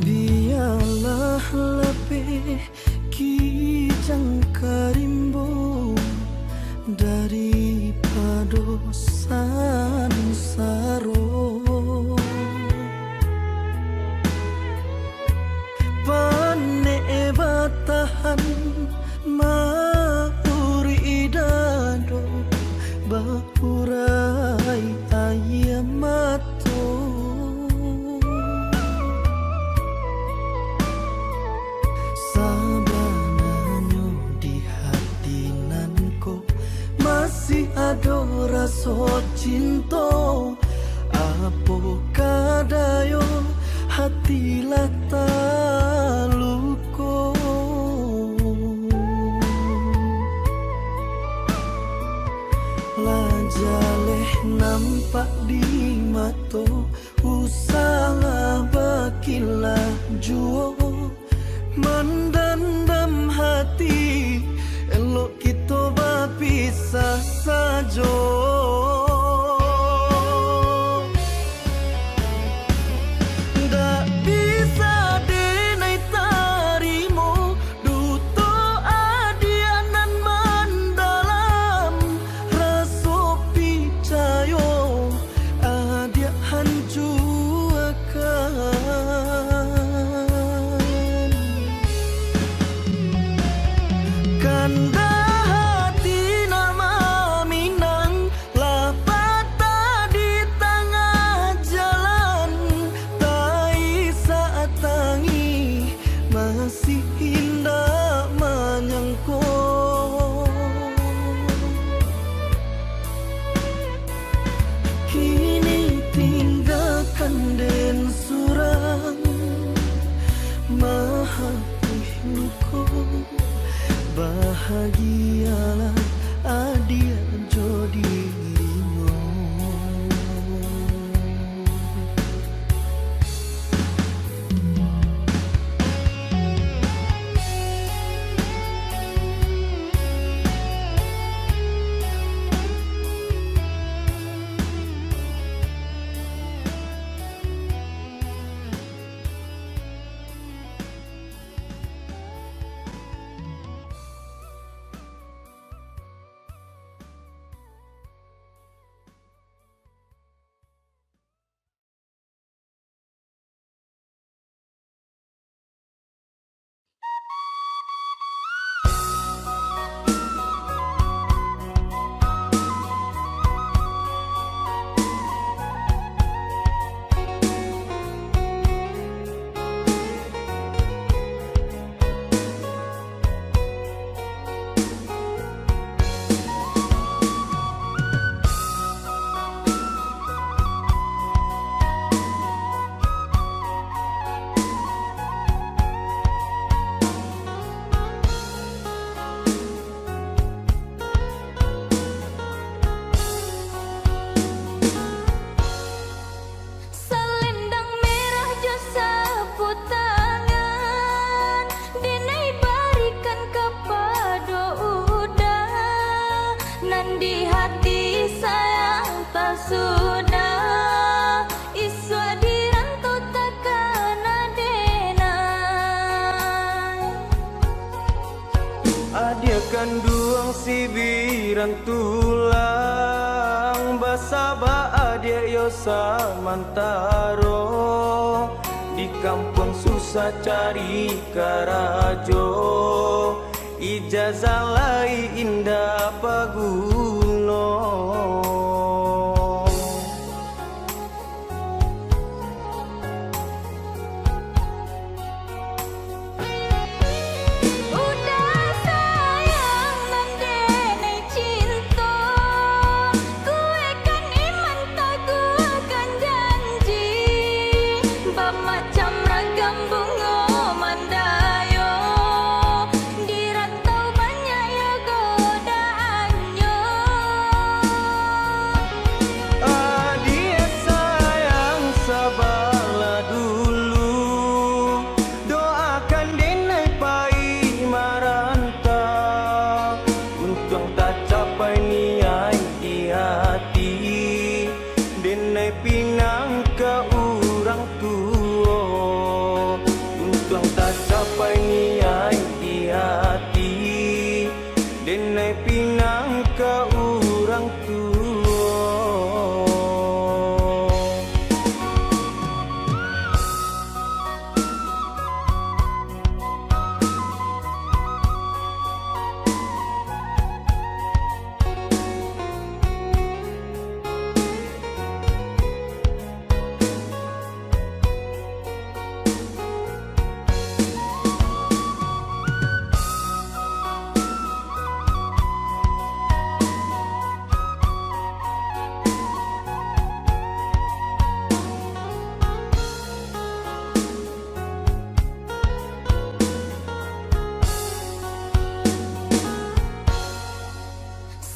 biarlah lebih kijang karimbo daripada sansaro pane batahan mauri idado bakurai ayamato sabananyo di hati nanko masih ada rasa cinta apo kadayo hati lata luko lajaleh nampak di mato usaha bakilah juo mendendam hati elok kita berpisah saja sudah iswa dirantau takkan adenai. Adia kanduang si biran tulang basaba adia yosa mantaro di kampung susah cari karajo ijazah lai indah paguno. Udah sayang nandenai cinta, kue kan iman taguhkan janji, bermacam ragam bunga mandayo, dirantau banyak ya godaannya. Adia sayang sabarlah dulu, doakan denai pai maranta, untung tak capai niai di hati, denai pinang ke orang tua, untung tak capai niai di hati, denai pinang ke orang tua.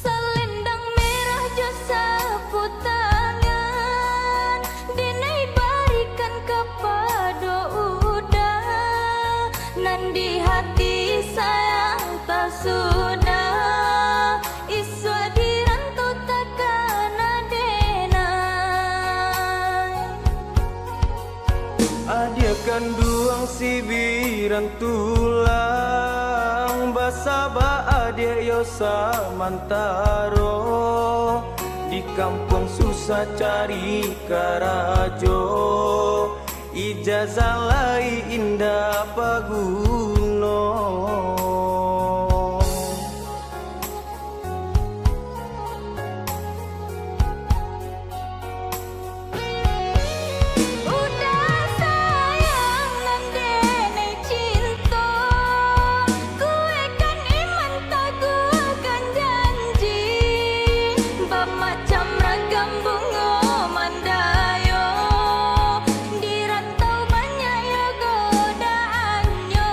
Selendang merah jo sapu tangan, dinai barikan kepada udah, nan di hati sayang tak sudah, iswa dirantau takkan adenai. Adia kanduang si biran tulang basaba adia yosa mantaro di kampung susah cari karajo ijazah lai indah paguno. Udah sayang nandenai cinta, kue kan iman taguhkan janji, bermacam ragam bunga mandayo, dirantau banyak ya godaannya.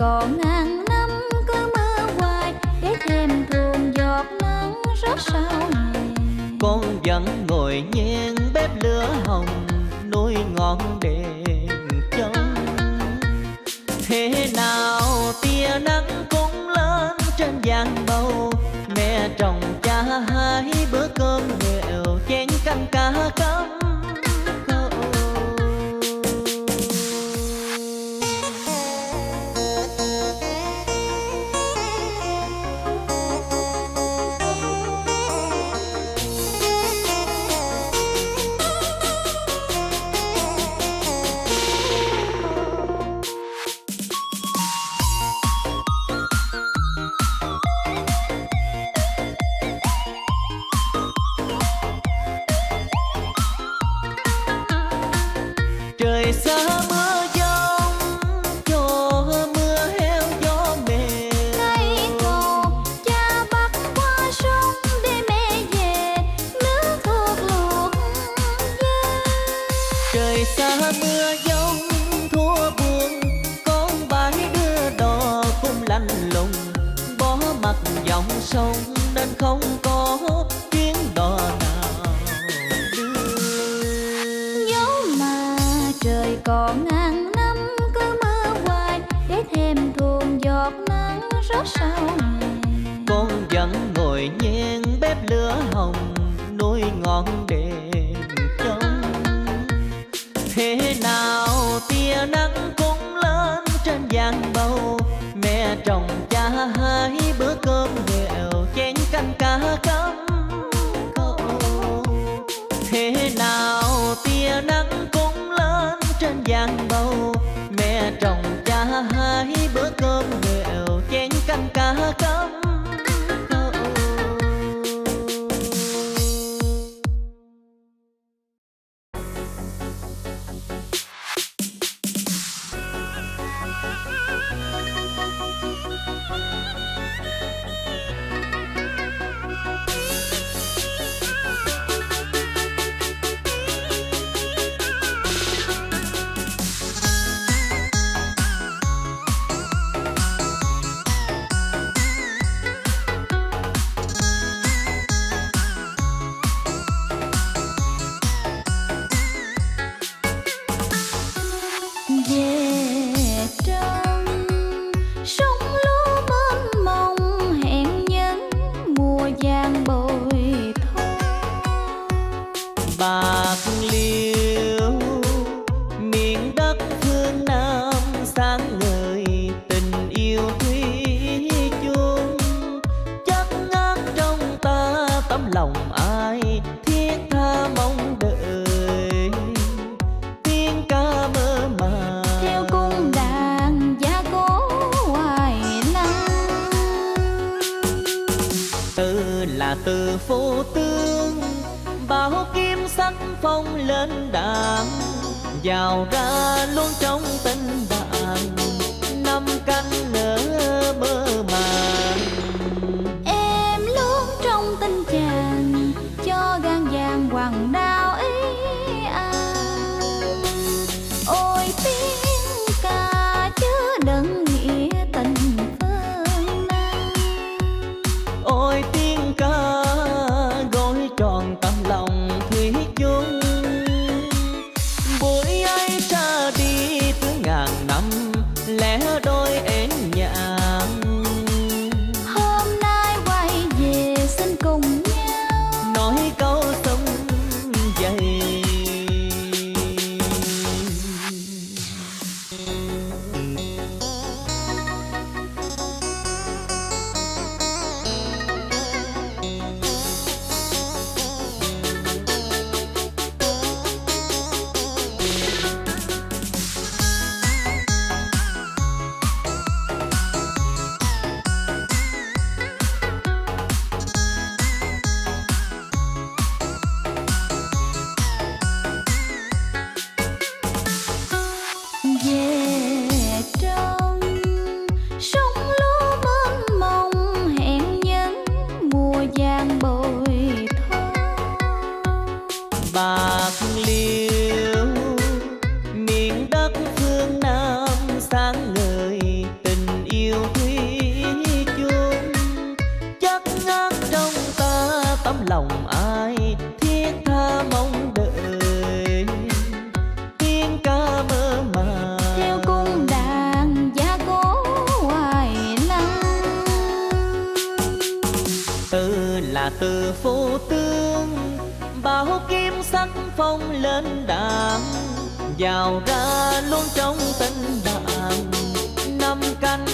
còn ngàn năm cứ mưa hoài để thêm thuồng giọt nắng rớt sau hè. Con vẫn ngồi nhen bếp lửa hồng nuôi ngọn đèn trông. Thế nào tia nắng cũng lên trên giang bầu, mẹ trồng cha hai bữa cơm nghèo chén canh cá cắm câu. Trời xa mưa giông cho mưa heo gió mềm. Cây cầu cha bắt qua sông để mẹ về nước thuộc luộc dê. Trời xa mưa giông thua buồn, con bãi đưa đò cũng lạnh lùng. Bó mặt dòng sông nên không có chuyến đò nào đưa. Dẫu mà trời còn ngàn năm cứ mưa hoài để thêm thuồng giọt nắng rớt sau hè. Con vẫn ngồi nhen bếp lửa hồng nuôi ngọn đèn trông. Thế nào tia nắng cũng lên trên giang bầu, mẹ trồng cha hai bữa cơm nghèo chén canh cá cắm câu. Thế nào tia nắng cũng lên trên giang bầu, mẹ trồng cha hai bữa cơm nghèo chén canh cá cắm câu. Về trong sông lúa mênh mông hẹn những mùa vàng bội thu. Bạc Liêu miền đất phương Nam sáng ngời tình yêu thủy chung. Chắc ngát trong ta tấm lòng ai thiết tha mong đợi, tiếng ca mơ màng Theo cung đàn gia cố hoài năm. từ là từ phố tương, bao kim sắc phong lên đàn, vào ra luôn trong tình bạn năm cánh nở mơ màng. Em luôn trong tình chàng cho gan vàng hoàng đao ý an. Ôi tiếng ca chứa đựng nghĩa tình phương Nam. Ôi tiếng ca gói tròn tấm lòng thủy chung. Buổi ấy ra đi từ ngàn năm lẽ đôi ến nhạn. Hôm nay quay về xin cùng nhau Nói câu sông dày. từ phu tương bảo kiếm sắc phong lên đàn, vào ra luôn trong tình bạn năm canh